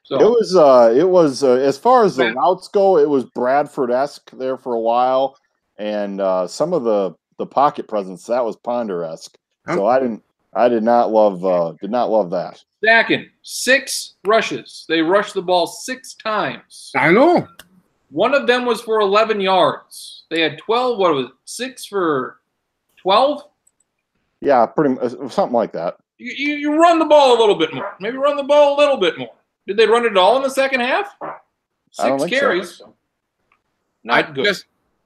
So it was as far as the routes go, it was Bradford-esque there for a while, and some of the pocket presence, that was Ponder-esque. So I did not love that. Stacking 6 rushes. They rushed the ball 6 times. I know. One of them was for 11 yards. They had 12. What was it? 6 for 12? Yeah, pretty much something like that. You run the ball a little bit more. Maybe run the ball a little bit more. Did they run it all in the second half? 6 carries. So. Not good.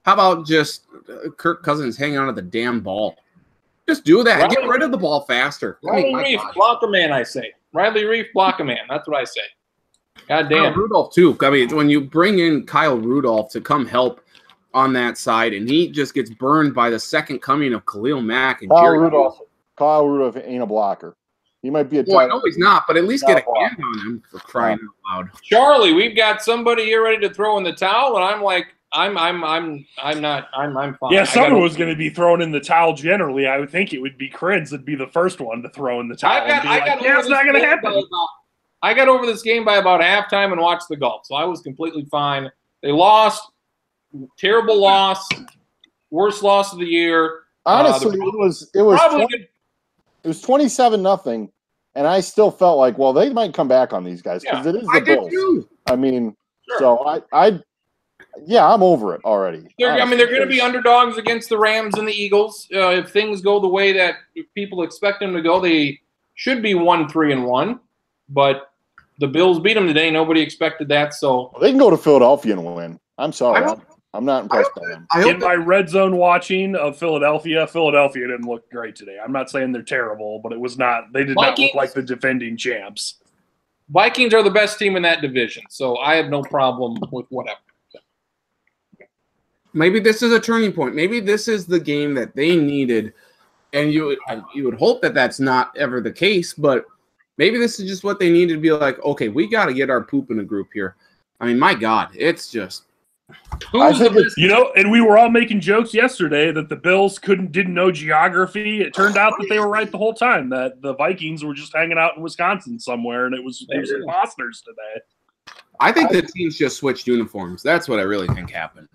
How about just Kirk Cousins hanging on to the damn ball? Just do that. Get rid of the ball faster. Riley Reef, block a man, I say. Riley Reef, block a man. That's what I say. God damn. Kyle Rudolph, too. I mean, when you bring in Kyle Rudolph to come help on that side, and he just gets burned by the second coming of Khalil Mack and Kyle Rudolph ain't a blocker. He might be a I know he's not, but at least get a hand on him for crying out loud. Charlie, we've got somebody here ready to throw in the towel, and I'm like, I'm fine. Yeah, someone was going to be thrown in the towel generally. I would think it would be Krids that'd be the first one to throw in the towel. It's not going to happen. I got over this game by about halftime and watched the Gulf, so I was completely fine. They lost. Terrible loss. Worst loss of the year. Honestly, it was 27-0, and I still felt like, well, they might come back on these guys because it is the Bills. Too. I mean, Sure. so I'm over it already. They're going to be underdogs against the Rams and the Eagles. If things go the way that people expect them to go, they should be 1-3-1. But the Bills beat them today. Nobody expected that. So they can go to Philadelphia and win. I'm sorry. I'm not impressed by them. In my red zone watching of Philadelphia didn't look great today. I'm not saying they're terrible, but it was not. They did not look like the defending champs. Vikings are the best team in that division, so I have no problem with whatever. Maybe this is a turning point. Maybe this is the game that they needed, and you would hope that that's not ever the case, but maybe this is just what they needed to be like, okay, we got to get our poop in a group here. I mean, my God, it's just – and we were all making jokes yesterday that the Bills didn't know geography. It turned out that they were right the whole time, that the Vikings were just hanging out in Wisconsin somewhere, and it was imposters today. I think the teams just switched uniforms. That's what I really think happened.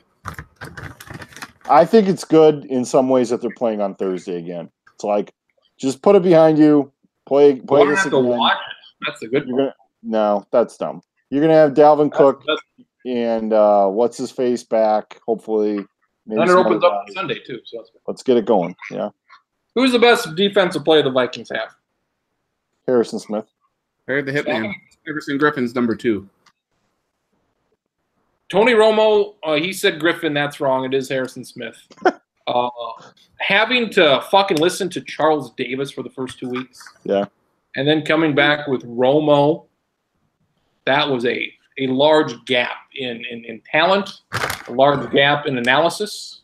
I think it's good in some ways that they're playing on Thursday again. It's like, just put it behind you, play this again. That's a good one. No, that's dumb. You're going to have Dalvin Cook and what's his face back, hopefully. And it opens up on Sunday, too. So let's get it going, yeah. Who's the best defensive player the Vikings have? Harrison Smith. Harry the Hitman. Everson Griffin's number 2. Tony Romo, he said Griffin. That's wrong. It is Harrison Smith. Having to fucking listen to Charles Davis for the first 2 weeks. Yeah. And then coming back with Romo, that was a large gap in talent, a large gap in analysis,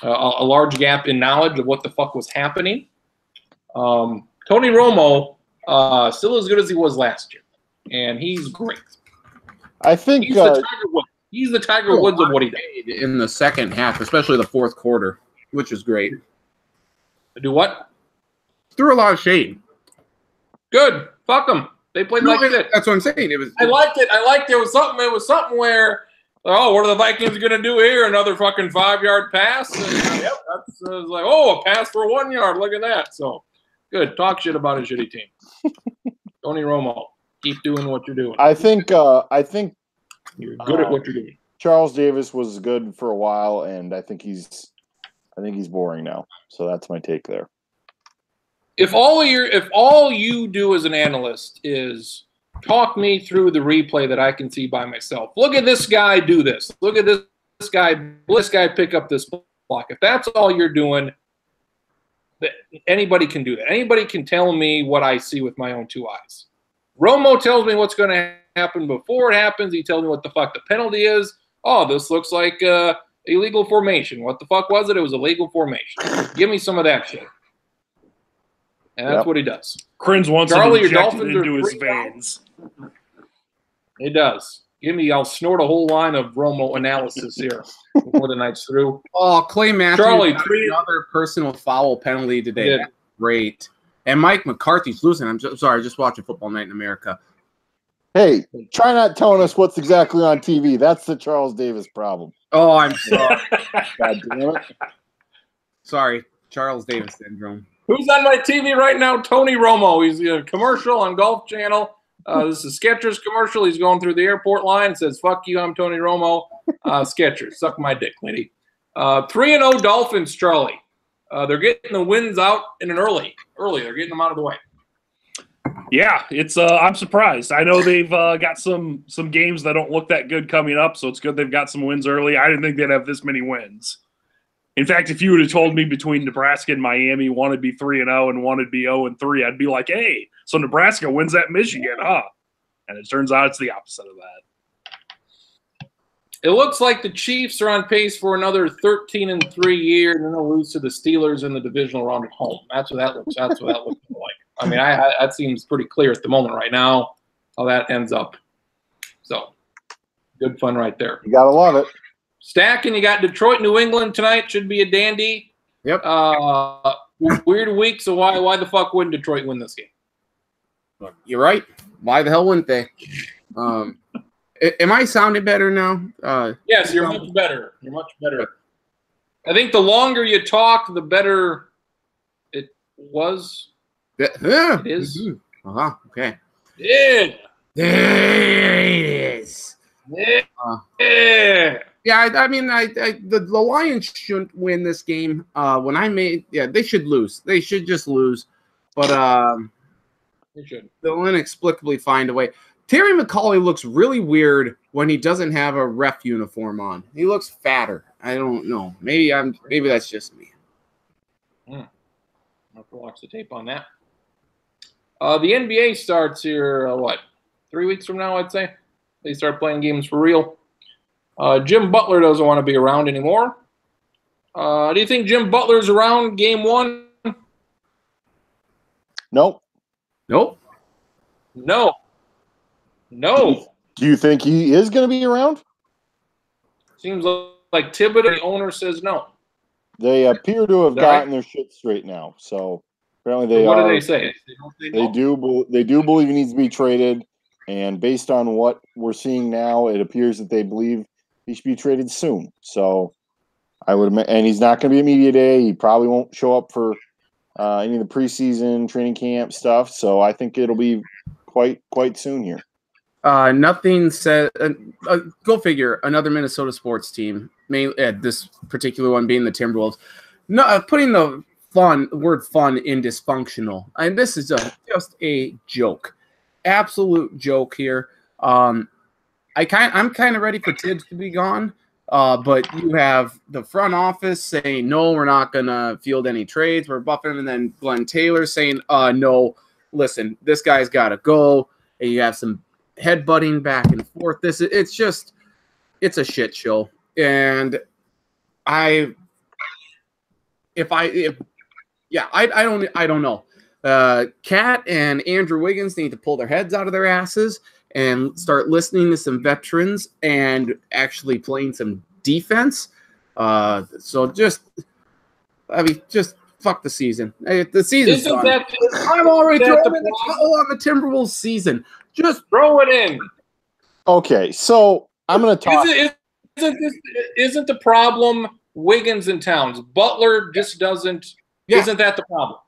a large gap in knowledge of what the fuck was happening. Tony Romo, still as good as he was last year. And he's great. I think he's the Tiger Woods. He's the Tiger Woods of what he did. In the second half, especially the fourth quarter, which was great. Do what? Threw a lot of shade. Good. Fuck them. They played like shit. That's what I'm saying. It was. I liked it. It was something where, oh, what are the Vikings going to do here? Another fucking 5-yard pass? And, yep. That's like, oh, a pass for 1 yard. Look at that. So, good. Talk shit about a shitty team. Tony Romo, keep doing what you're doing. I think you're good at what you're doing. Charles Davis was good for a while, and I think he's boring now. So that's my take there. If all you do as an analyst is talk me through the replay that I can see by myself. Look at this guy do this. Look at this guy pick up this block. If that's all you're doing, anybody can do that. Anybody can tell me what I see with my own 2 eyes. Romo tells me what's going to happen before it happens. He tells me what the fuck the penalty is. Oh, this looks like illegal formation. What the fuck was it? It was a legal formation. Give me some of that shit. And that's what he does. Crins wants Charlie, to inject it into his veins. It does. I'll snort a whole line of Romo analysis here before the night's through. Oh, Clay Matthews, Charlie, another personal foul penalty today. That's great. And Mike McCarthy's losing. I'm sorry, just watching Football Night in America. Hey, try not telling us what's exactly on TV. That's the Charles Davis problem. Oh, I'm sorry. God damn it. Sorry, Charles Davis syndrome. Who's on my TV right now? Tony Romo. He's a commercial on Golf Channel. This is Skechers commercial. He's going through the airport line and says, fuck you, I'm Tony Romo. Skechers, suck my dick, lady. 3-0 Dolphins, Charlie. They're getting the wins out in an early. They're getting them out of the way. Yeah, it's. I'm surprised. I know they've got some games that don't look that good coming up, so it's good they've got some wins early. I didn't think they'd have this many wins. In fact, if you would have told me between Nebraska and Miami, one would be 3-0 and one would be 0-3, I'd be like, hey, so Nebraska wins at Michigan, huh? And it turns out it's the opposite of that. It looks like the Chiefs are on pace for another 13-3 year, and then they'll lose to the Steelers in the divisional round at home. That's what that looks like. I mean, that seems pretty clear at the moment right now how that ends up. So, good fun right there. You gotta love it. Stacking, you got Detroit, New England tonight. Should be a dandy. Yep. Weird week, so why the fuck wouldn't Detroit win this game? You're right. Why the hell wouldn't they? Am I sounding better now? Yes, you're much better. You're much better. I think the longer you talk, the better it was. Yeah. It is. Okay. Yeah. There it is. Yeah. Yeah, I mean, the Lions shouldn't win this game. They should lose. They should just lose. But They should. they'll inexplicably find a way. Terry McAulay looks really weird when he doesn't have a ref uniform on. He looks fatter. I don't know. Maybe that's just me. I'll have to watch the tape on that. The NBA starts here, 3 weeks from now, I'd say. They start playing games for real. Jim Butler doesn't want to be around anymore. Do you think Jim Butler's around game 1? Nope. Nope. No. Do you think he is going to be around? Seems like Thibodeau, the owner, says no. They appear to have Is that gotten right? their shit straight now. So apparently they What are. do they say? They do believe he needs to be traded, and based on what we're seeing now, it appears that they believe he should be traded soon. So and he's not going to be at media day. He probably won't show up for any of the preseason training camp stuff. So I think it'll be quite soon here. Nothing said. Go figure. Another Minnesota sports team. This particular one being the Timberwolves. No, putting the word fun in dysfunctional. And this is just a joke, absolute joke here. I'm kind of ready for Tibbs to be gone. But you have the front office saying no, we're not gonna field any trades. We're buffing, and then Glenn Taylor saying no. Listen, this guy's got to go. And you have some headbutting back and forth. It's a shit show. And I don't know. Cat and Andrew Wiggins need to pull their heads out of their asses and start listening to some veterans and actually playing some defense. So just fuck the season. The season's done. I'm already throwing in the towel on the Timberwolves season. Just throw it in. Okay, so I'm going to talk. Isn't the problem Wiggins and Towns? Butler just doesn't. Yeah. Isn't that the problem?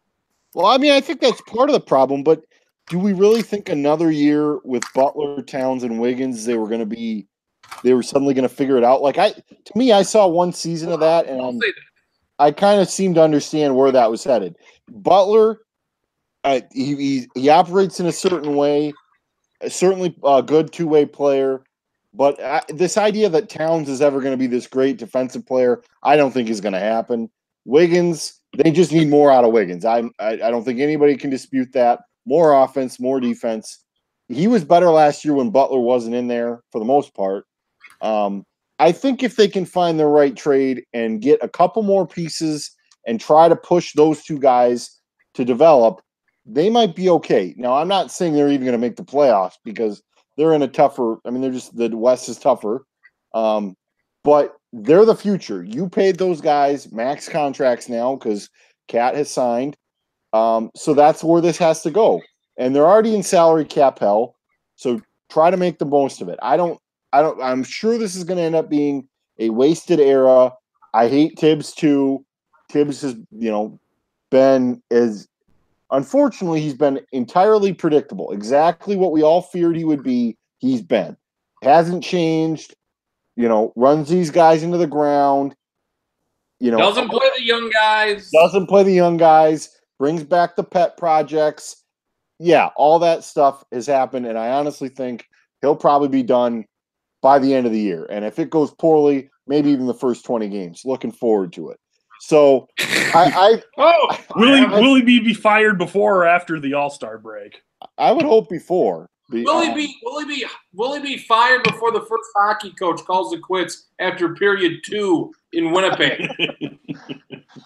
Well, I mean, I think that's part of the problem, but do we really think another year with Butler, Towns, and Wiggins they were suddenly going to figure it out? To me, I saw one season of that, and I kind of seem to understand where that was headed. Butler, he operates in a certain way, certainly a good two-way player, but this idea that Towns is ever going to be this great defensive player, I don't think is going to happen. Wiggins, they just need more out of Wiggins. I don't think anybody can dispute that. More offense, more defense. He was better last year when Butler wasn't in there for the most part. I think if they can find the right trade and get a couple more pieces and try to push those two guys to develop, they might be okay. Now, I'm not saying they're even going to make the playoffs because they're in a tougher – I mean, the West is tougher. But they're the future. You paid those guys max contracts now because Cat has signed. So that's where this has to go. And they're already in salary cap hell. So try to make the most of it. I'm sure this is going to end up being a wasted era. I hate Tibbs too. Tibbs has, unfortunately, he's been entirely predictable. Exactly what we all feared he would be, he's been. Hasn't changed. Runs these guys into the ground. Doesn't play the young guys. Doesn't play the young guys. Brings back the pet projects. Yeah, all that stuff has happened, and I honestly think he'll probably be done by the end of the year. And if it goes poorly, maybe even the first 20 games. Looking forward to it. So, will he be fired before or after the All-Star break? I would hope before. Will he be fired before the first hockey coach calls it quits after period 2 in Winnipeg?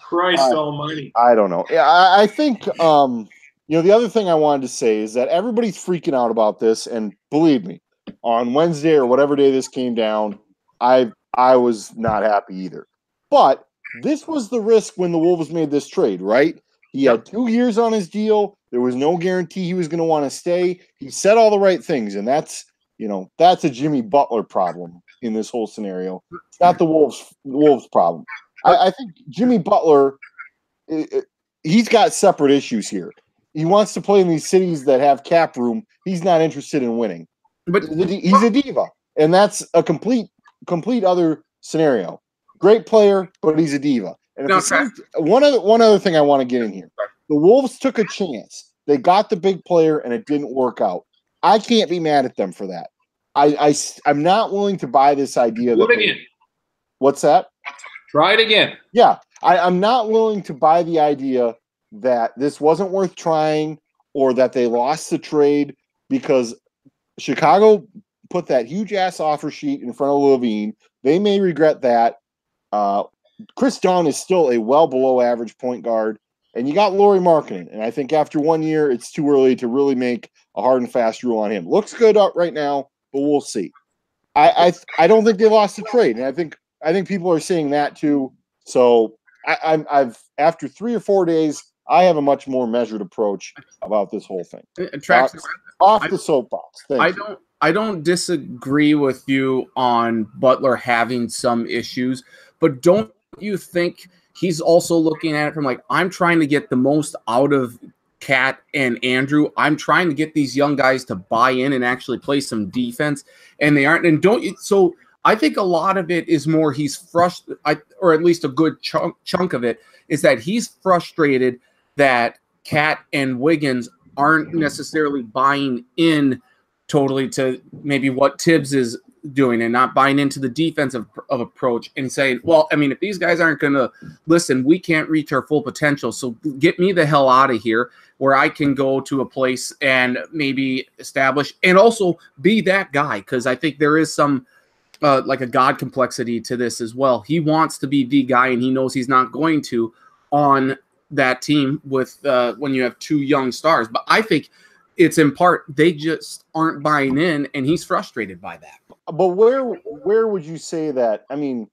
Christ almighty. I don't know. I think the other thing I wanted to say is that everybody's freaking out about this, and believe me, on Wednesday or whatever day this came down, I was not happy either. But this was the risk when the Wolves made this trade, right? He had 2 years on his deal. There was no guarantee he was going to want to stay. He said all the right things, and that's a Jimmy Butler problem in this whole scenario. It's not the Wolves problem. I think Jimmy Butler, he's got separate issues here. he wants to play in these cities that have cap room. He's not interested in winning. But He's a diva, and that's a complete other scenario. Great player, but he's a diva. And one other thing I want to get in here: the Wolves took a chance. They got the big player, and it didn't work out. I can't be mad at them for that. I'm not willing to buy this idea. Do it again. What's that? Try it again. Yeah, I'm not willing to buy the idea that this wasn't worth trying or that they lost the trade because Chicago put that huge ass offer sheet in front of Levine. They may regret that. Chris Dunn is still a well below average point guard, and you got Lauri Markkanen. And I think after 1 year, it's too early to really make a hard and fast rule on him. Looks good up right now, but we'll see. I don't think they lost the trade, and I think people are saying that too. So I've after 3 or 4 days, I have a much more measured approach about this whole thing. Off the soapbox. I don't disagree with you on Butler having some issues, but don't you think he's also looking at it from like, I'm trying to get the most out of Cat and Andrew. I'm trying to get these young guys to buy in and actually play some defense, and they aren't. And so I think a lot of it is more he's frustrated, or at least a good chunk of it is that he's frustrated that Cat and Wiggins aren't necessarily buying in totally to maybe what Tibbs is doing and not buying into the defensive approach and saying, well, I mean, if these guys aren't going to listen, we can't reach our full potential. So get me the hell out of here where I can go to a place and maybe establish and also be that guy. Because I think there is some like a God complexity to this as well. He wants to be the guy and he knows he's not going to on that team with when you have 2 young stars. But I think it's in part they just aren't buying in, and he's frustrated by that. But where would you say that? I mean,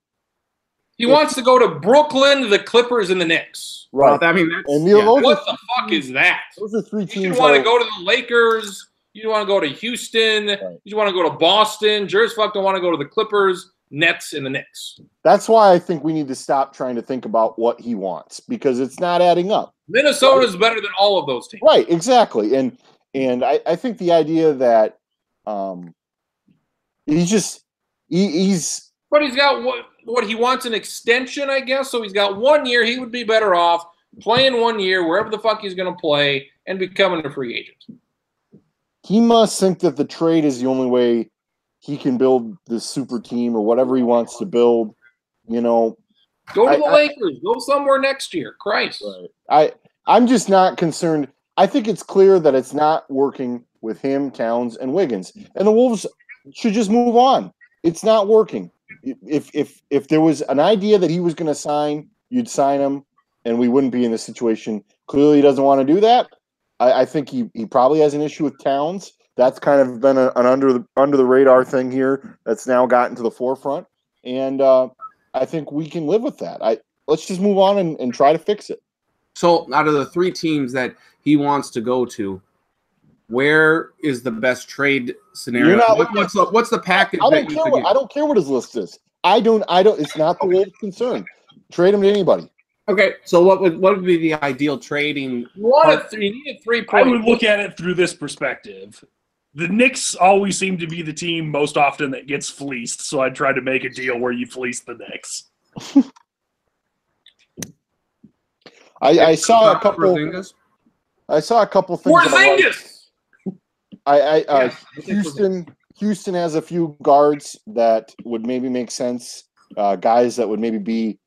he wants to go to Brooklyn, the Clippers, and the Knicks. Right. Well, I mean, that's, What the fuck is that? Those are 3 teams. You want to go to the Lakers. You want to go to Houston. Right. You want to go to Boston. Jersey fuck don't want to go to the Clippers, Nets, and the Knicks. That's why I think we need to stop trying to think about what he wants because it's not adding up. Minnesota's better than all of those teams. Right, exactly. And I think the idea that he's But he's got what he wants an extension, I guess. So he's got 1 year. He would be better off playing 1 year wherever the fuck he's going to play and becoming a free agent. He must think that the trade is the only way he can build this super team or whatever he wants to build. You know, go to the Lakers. Go somewhere next year. Christ. Right. I'm just not concerned. I think it's clear that it's not working with him, Towns, and Wiggins, and the Wolves should just move on. It's not working. If there was an idea that he was going to sign, you'd sign him, and we wouldn't be in this situation. Clearly, he doesn't want to do that. I think he probably has an issue with Towns. That's kind of been an under the radar thing here that's now gotten to the forefront, and I think we can live with that. Let's just move on and try to fix it. So, out of the 3 teams that he wants to go to, where is the best trade scenario? What's the package? I don't care what his list is. I don't. It's not the Wolves' concern. Trade him to anybody. Okay, so what would be the ideal trading? You need a 3-point. I would look at it through this perspective. The Knicks always seem to be the team most often that gets fleeced, so I'd try to make a deal where you fleece the Knicks. I saw a couple. I saw a couple things. Houston has a few guards that would maybe make sense. Guys that would maybe be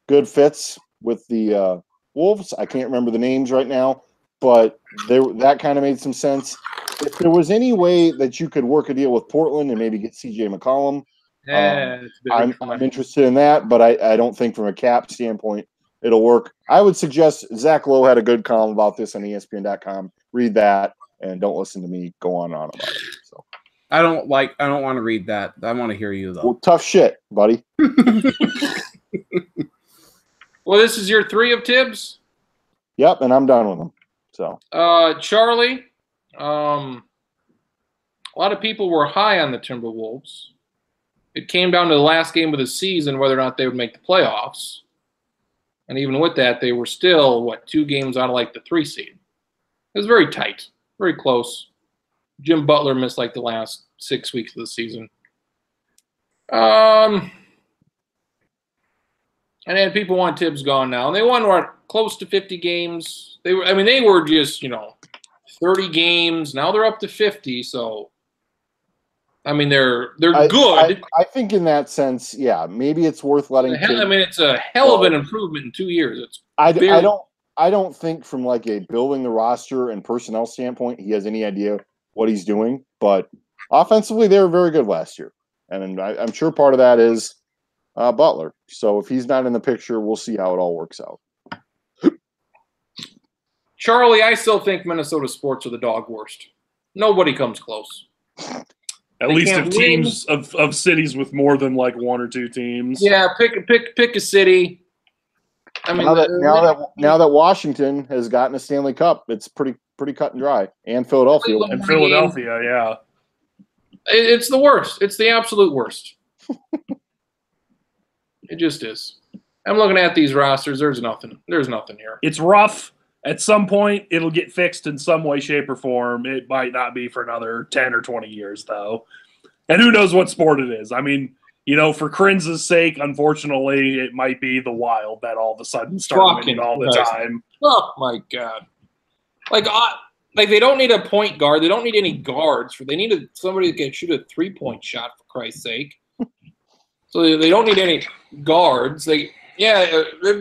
good fits with the Wolves. I can't remember the names right now, but that kind of made some sense. If there was any way that you could work a deal with Portland and maybe get C.J. McCollum, I'm interested in that, but I don't think from a cap standpoint it'll work. I would suggest Zach Lowe had a good column about this on ESPN.com. Read that and don't listen to me go on and on about it. So I don't want to read that. I want to hear you though. Well, tough shit, buddy. Well, this is your 3 of Tibbs? Yep, and I'm done with them. So Charlie, a lot of people were high on the Timberwolves. It came down to the last game of the season whether or not they would make the playoffs. And even with that, they were still, 2 games out of like the 3 seed. It was very tight, very close. Jim Butler missed like the last 6 weeks of the season. And then people want Tibbs gone now. And they won what, close to 50 games. They were just, 30 games. Now they're up to 50. So they're good. I think in that sense, yeah, maybe it's worth letting. It's a hell of an improvement in 2 years. I don't think from like a building the roster and personnel standpoint, he has any idea what he's doing. But offensively, they were very good last year, and I'm sure part of that is Butler. So if he's not in the picture, we'll see how it all works out. Charlie, I still think Minnesota sports are the dog worst. Nobody comes close. At least of teams of cities with more than like one or two teams. Yeah, pick a city. Now that Washington has gotten a Stanley Cup, it's pretty cut and dry. And Philadelphia. And Philadelphia, yeah. It's the worst. It's the absolute worst. It just is. I'm looking at these rosters. There's nothing here. It's rough. At some point, it'll get fixed in some way, shape, or form. It might not be for another 10 or 20 years, though. And who knows what sport it is. For Krinz's sake, unfortunately, it might be the Wild that all of a sudden start winning all the time. Oh, my God. Like they don't need a point guard. They don't need any guards. They need somebody that can shoot a three-point shot, for Christ's sake. So they don't need any guards. It'd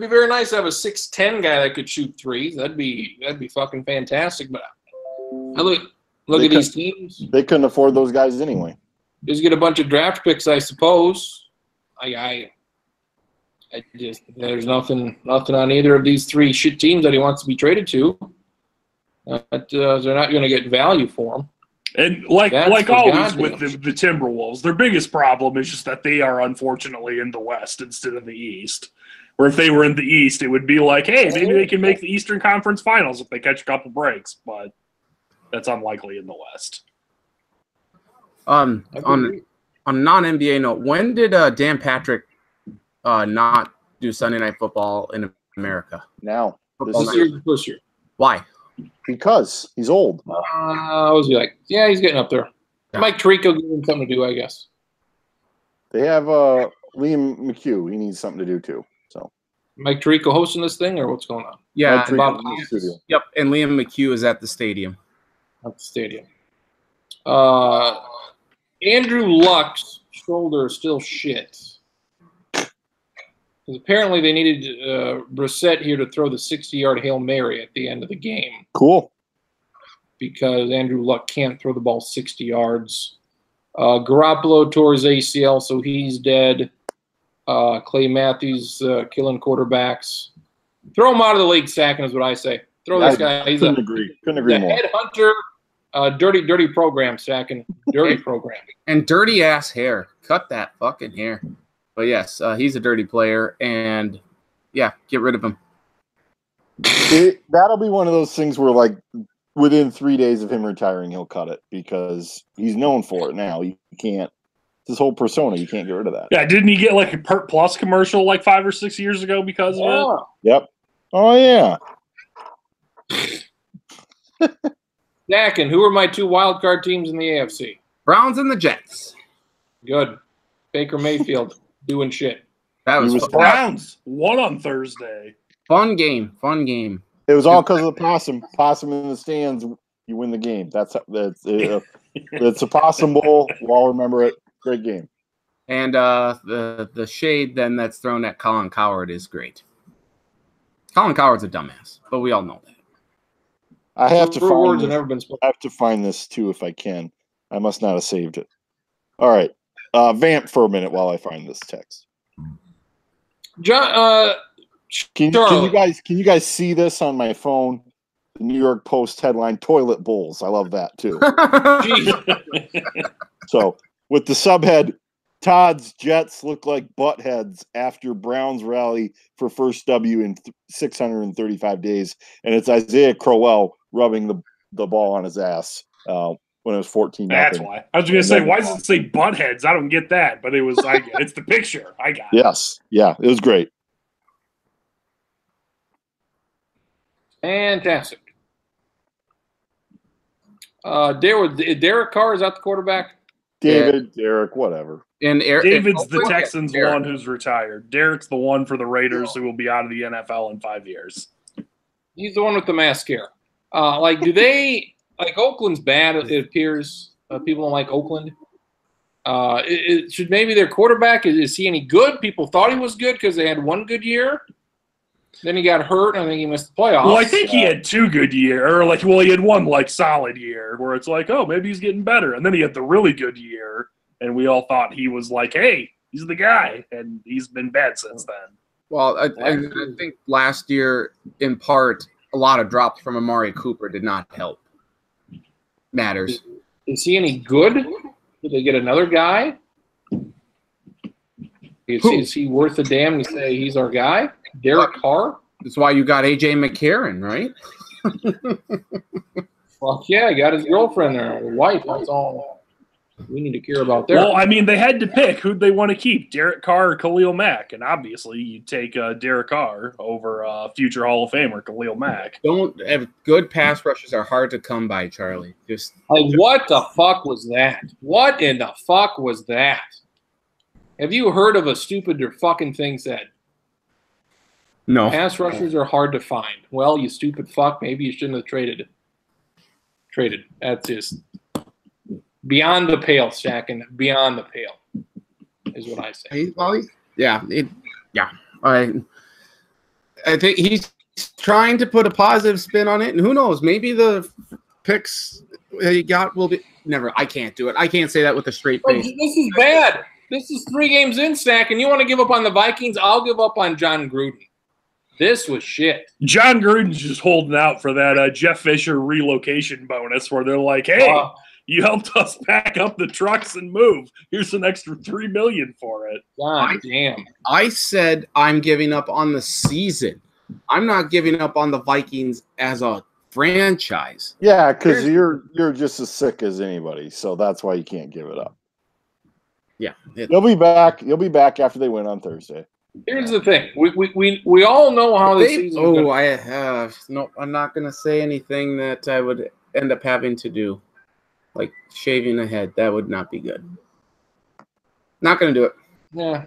be very nice to have a 6'10" guy that could shoot threes. That'd be fucking fantastic. But look at these teams. They couldn't afford those guys anyway. Just get a bunch of draft picks, I suppose. There's nothing on either of these three shit teams that he wants to be traded to. They're not going to get value for him. And like always with the Timberwolves, their biggest problem is just that they are unfortunately in the West instead of the East. Where if they were in the East, it would be like, hey, maybe they can make the Eastern Conference Finals if they catch a couple breaks, but that's unlikely in the West. On a non-NBA note, when did Dan Patrick not do Sunday Night Football in America? Now. This year. Why? Because he's old. I was like, yeah, he's getting up there. Yeah. Mike Tirico gave him something to do, I guess. They have Liam McHugh. He needs something to do too. So Mike Tirico hosting this thing, or what's going on? Yeah, yep. And Liam McHugh is at the stadium. Andrew Luck's shoulder is still shit. Because apparently they needed Brissett here to throw the 60-yard Hail Mary at the end of the game. Cool. Because Andrew Luck can't throw the ball 60 yards. Garoppolo tore his ACL, so he's dead. Clay Matthews killing quarterbacks. Throw him out of the league, Sacken, is what I say. Throw this guy. He's couldn't agree more. Headhunter. Dirty program, Sacken. Dirty program. And dirty ass hair. Cut that fucking hair. But yes, he's a dirty player, and yeah, get rid of him. That'll be one of those things where, like, within 3 days of him retiring, he'll cut it because he's known for it now. You can't. His whole persona, you can't get rid of that. Yeah, didn't he get like a Pert Plus commercial like 5 or 6 years ago because of it? Yep. Oh yeah. Sacken, who are my two wild card teams in the AFC? Browns and the Jets. Good. Baker Mayfield doing shit. That was Browns won on Thursday. Fun game. It was all because of the possum. Possum in the stands. You win the game. That's it's a possum bowl. We'll all remember it. Great game. And the shade then that's thrown at Colin Cowherd is great. Colin Cowherd's a dumbass, but we all know that. I have to find this too if I can. I must not have saved it. All right. Vamp for a minute while I find this text. John, can you guys see this on my phone? The New York Post headline: "Toilet Bowls." I love that too. So with the subhead, Todd's Jets look like buttheads after Browns rally for first W in 635 days, and it's Isaiah Crowell rubbing the ball on his ass. When it was 14. That's why. I was going to say, why does it say buttheads? I don't get that, but it was. It's the picture. I got it. Yes, yeah, it was great. Fantastic. Derek Carr, is that the quarterback? David, Derek, whatever. And David's the Derek. Texans one who's retired. Derek's the one for the Raiders who will be out of the NFL in 5 years. He's the one with the mask hair. Do they like Oakland's bad? It appears people don't like Oakland. Should maybe their quarterback is he any good? People thought he was good because they had one good year. Then he got hurt, and I think he missed the playoffs. Well, I think he had 2 good years, or he had one solid year where it's like, oh, maybe he's getting better, and then he had the really good year, and we all thought he was like, hey, he's the guy, and he's been bad since then. Well, I think last year, in part, a lot of drops from Amari Cooper did not help matters. Is he any good? Did they get another guy? Is he worth a damn to say he's our guy? Derek Carr? That's why you got A.J. McCarron, right? Fuck yeah, he got his girlfriend there, his wife. That's all we need to care about there. Well, I mean, they had to pick who'd they want to keep, Derek Carr or Khalil Mack, and obviously you take Derek Carr over future Hall of Famer Khalil Mack. Good pass rushes are hard to come by, Charlie. Just what the fuck was that? What in the fuck was that? Have you heard of a stupider fucking thing said? no. Pass rushers are hard to find. Well, you stupid fuck, maybe you shouldn't have traded. That's just beyond the pale, Stacking. Beyond the pale is what I say. I think he's trying to put a positive spin on it, and who knows? Maybe the picks he got will be never. I can't do it. I can't say that with a straight face. This is bad. This is 3 games in, Stacking. You want to give up on the Vikings? I'll give up on John Gruden. This was shit. John Gruden's just holding out for that Jeff Fisher relocation bonus where they're like, hey, you helped us pack up the trucks and move. Here's an extra $3 million for it. God damn. I said I'm giving up on the season. I'm not giving up on the Vikings as a franchise. Yeah, because you're just as sick as anybody, so that's why you can't give it up. Yeah, You'll be back. You'll be back after they win on Thursday. Here's the thing. We all know how the season. Oh, I have no. I'm not going to say anything that I would end up having to do, like shaving a head. That would not be good. Not going to do it. Yeah.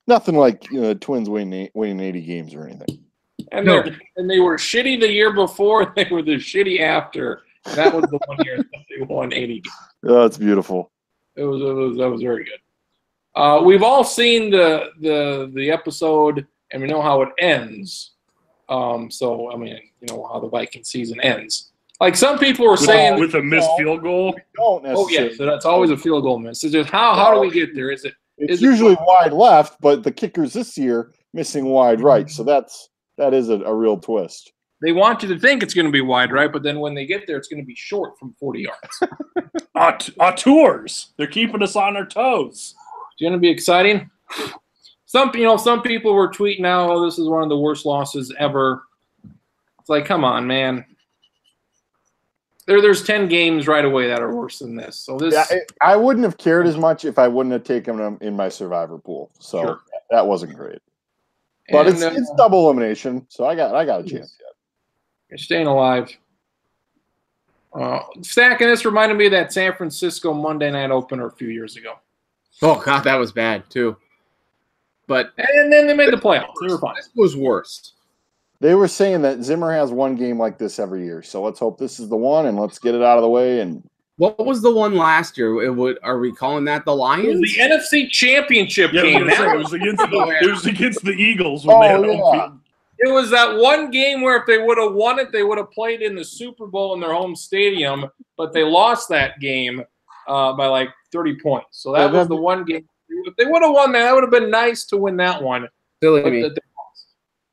Nothing like Twins winning 80 games or anything. And they were shitty the year before. They were the shitty after. That was the one year that they won 80 games. Oh, that's beautiful. That was very good. We've all seen the episode, and we know how it ends. So I mean, you know how the Viking season ends. Like some people were saying, with a missed field goal. Don't necessarily. oh yeah, so that's always a field goal miss. So just how do we get there? It's usually wide left, but the kickers this year missing wide right. So that is a real twist. They want you to think it's going to be wide right, but then when they get there, it's going to be short from 40 yards. Tours. They're keeping us on our toes. It's going to be exciting. Some people were tweeting out, "Oh, this is one of the worst losses ever." It's like, come on, man. There's 10 games right away that are worse than this. So this, yeah, I wouldn't have cared as much if I wouldn't have taken them in my survivor pool. So Sure. That wasn't great. But and, it's double elimination, so I got a chance yet. You're staying alive. Stacking, this reminded me of that San Francisco Monday night opener a few years ago. Oh God, that was bad too. But And then they made the playoffs. They were fine. this was worse. They were saying that Zimmer has one game like this every year, so let's hope this is the one and let's get it out of the way. And What was the one last year? Are we calling that the It was Lions? the NFC Championship Yeah, game. it was against the Eagles when they had home field. It was that one game where if they would have won it, they would have played in the Super Bowl in their home stadium, but they lost that game by like 30 points. So that was the one game. If they would have won that would have been nice to win that one. Silly But me. they lost.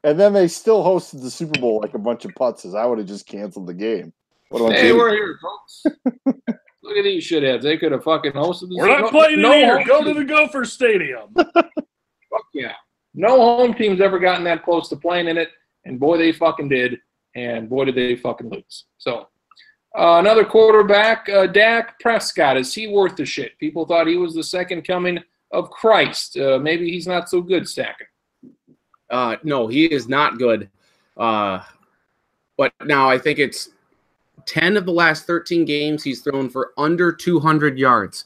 and then they still hosted the Super Bowl like a bunch of putzes. I would have just canceled the game. What do I Hey, do? we're here, folks. Look at these shitheads. They could have fucking hosted the We're not playing no it here. home Go to team. the Gopher Stadium. Fuck yeah. No home team's ever gotten that close to playing in it, and boy, they fucking did, and boy, did they fucking lose. So, another quarterback, Dak Prescott, is he worth the shit? People thought he was the second coming of Christ. Maybe he's not so good, Stacking. No, he is not good. But now I think it's 10 of the last 13 games, he's thrown for under 200 yards.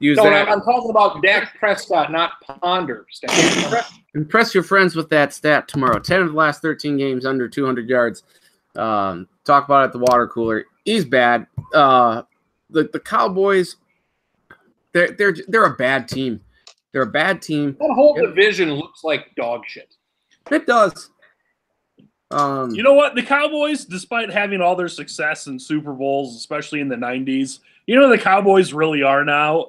Use No, that. I'm talking about Dak Prescott, not Ponder. Impress your friends with that stat tomorrow. 10 of the last 13 games under 200 yards. Talk about it at the water cooler. He's bad. The Cowboys, they're a bad team. They're a bad team. That whole division looks like dog shit. It does. You know what? The Cowboys, despite having all their success in Super Bowls, especially in the 90s, you know the Cowboys really are now?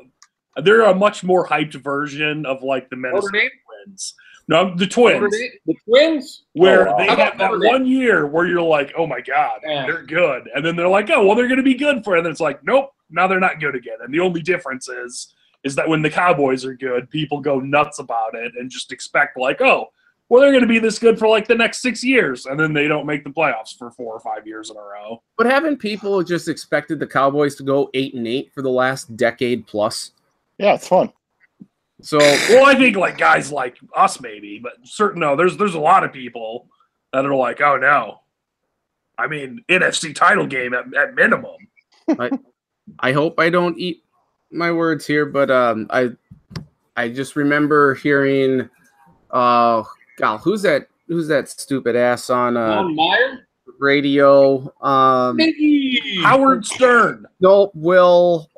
They're a much more hyped version of like the Minnesota Twins. No, the Twins. The Twins? Where they have that 1 year where you're like, oh my God, they're good. And then they're like, oh, well, they're going to be good for it. And then it's like, nope, now they're not good again. And the only difference is that when the Cowboys are good, people go nuts about it and just expect like, oh, well, they're going to be this good for like the next 6 years. And then they don't make the playoffs for 4 or 5 years in a row. But haven't people just expected the Cowboys to go 8-8 for the last decade plus? Yeah, it's fun. So, well, I think like guys like us maybe, but there's a lot of people that are like, oh no, I mean NFC title game at minimum. I hope I don't eat my words here, but I just remember hearing, God, who's that stupid ass on Meyer? radio? Howard Stern. No, Will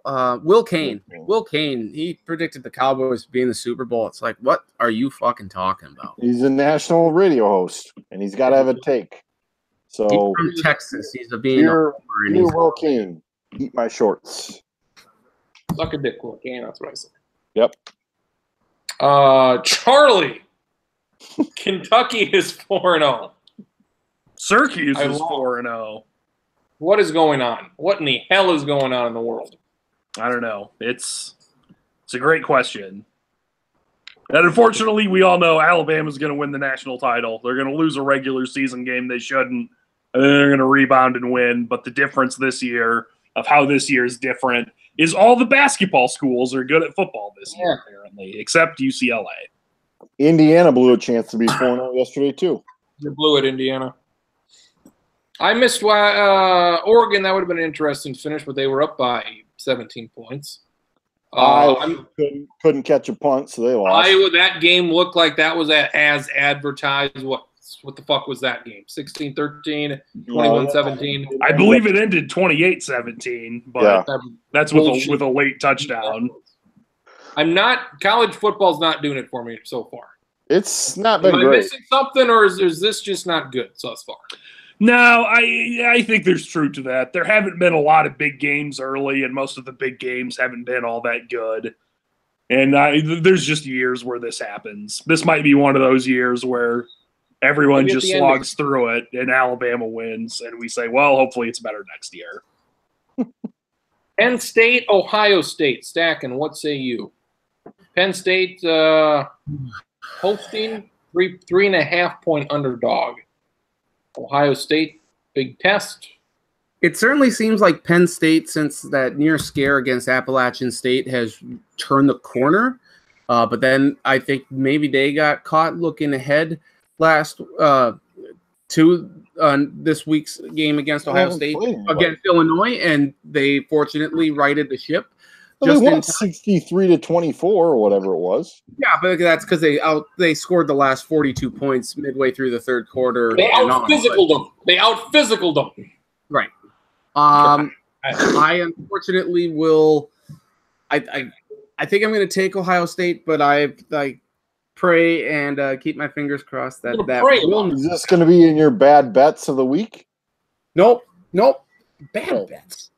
Kane. Will Kane. He predicted the Cowboys to be in the Super Bowl. It's like, what are you fucking talking about? He's a national radio host, and he's got to have a take. So he's from Texas. He's a being. Dear Will Kane, eat my shorts. Suck a dick, Will Kane. That's what I said. Yep. Charlie. Kentucky is 4-0. Syracuse is 4-0. What is going on? What in the hell is going on in the world? I don't know. It's a great question. And unfortunately, we all know Alabama's going to win the national title. They're going to lose a regular season game they shouldn't, and then they're going to rebound and win. But the difference this year of how this year is different is all the basketball schools are good at football this year, apparently, except UCLA. Indiana blew a chance to be 4-0 yesterday, too. You blew it, Indiana. I missed Oregon. That would have been an interesting finish, but they were up by 17 points. Couldn't catch a punt, so they lost. Iowa, that game looked like that was as advertised. What the fuck was that game? 16-13, 21-17? I believe it ended 28-17, but that's with a late touchdown. College football's not doing it for me so far. It's not been great. Am I missing something, or is this just not good thus far? No, I think there's truth to that. There haven't been a lot of big games early, and most of the big games haven't been all that good. And there's just years where this happens. This might be one of those years where everyone just slogs through it, and Alabama wins, and we say, well, hopefully it's better next year. Penn State, Ohio State. Stacking, what say you? Penn State hosting 3.5-point underdog. Ohio State, big test. It certainly seems like Penn State, since that near scare against Appalachian State, has turned the corner. But then I think maybe they got caught looking ahead to this week's game against Ohio State against Illinois, and they fortunately righted the ship. Well, they won 63-24 or whatever it was. Yeah, but that's because they scored the last 42 points midway through the third quarter. They out-physicaled them. They out-physicaled them. Right. I unfortunately will. I think I'm going to take Ohio State, but I pray and keep my fingers crossed that will. Is this going to be in your bad bets of the week? Nope. Bad bets.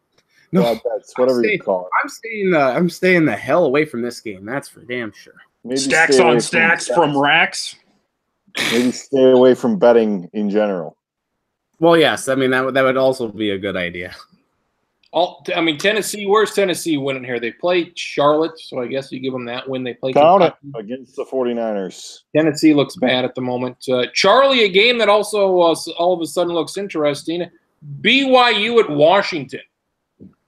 No, bets, whatever you call it. I'm staying the hell away from this game. That's for damn sure. Maybe stacks on stacks from racks. Maybe stay away from betting in general. Well, yes. I mean that would also be a good idea. Tennessee. Where's Tennessee winning here? They play Charlotte, so I guess you give them that win. They play Count Kentucky. It against the 49ers. Tennessee looks bad at the moment. Charlie, a game that also all of a sudden looks interesting. BYU at Washington.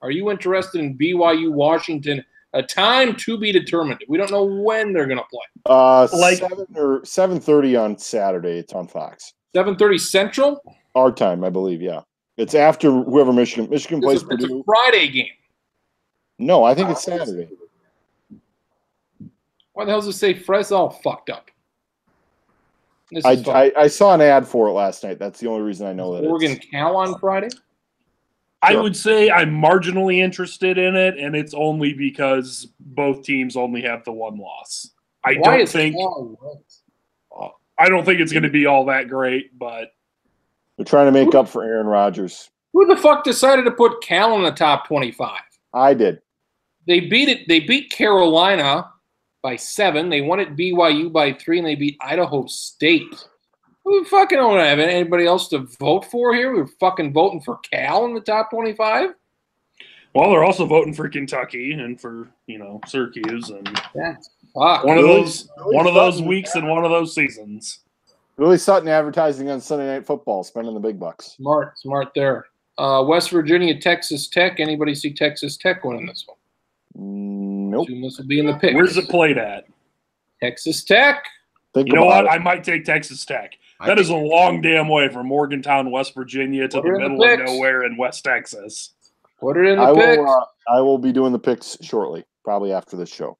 Are you interested in BYU Washington? A time to be determined. We don't know when they're going to play. 7:30 on Saturday. It's on Fox. 7:30 Central. Our time, I believe. Yeah. It's after whoever Michigan plays It's a Purdue. Friday game. No, I think it's Saturday. Why the hell does it say Fresno all fucked up? This is I saw an ad for it last night. That's the only reason I know that. Oregon Cal on Friday. I Sure. would say I'm marginally interested in it, and it's only because both teams only have the one loss. I don't think it's going to be all that great, but They're trying to make up for Aaron Rodgers. Who the fuck decided to put Cal in the top 25? I did. They beat Carolina by 7. They won at BYU by 3, and they beat Idaho State. We fucking don't have anybody else to vote for here. We're fucking voting for Cal in the top 25. well, they're also voting for Kentucky and for Syracuse, and That's fuck. one of those Sutton. weeks and one of those seasons. Billy Sutton advertising on Sunday Night Football, spending the big bucks. Smart there. West Virginia, Texas Tech. Anybody see Texas Tech winning this one? Nope. Assume this will be in the pick. Where's it played at? Texas Tech. Think You know about what? it. I might take Texas Tech. That is a long damn way from Morgantown, West Virginia, to Put the her in the middle of picks. nowhere in West Texas. Put it in the pick. I will be doing the picks shortly, probably after this show.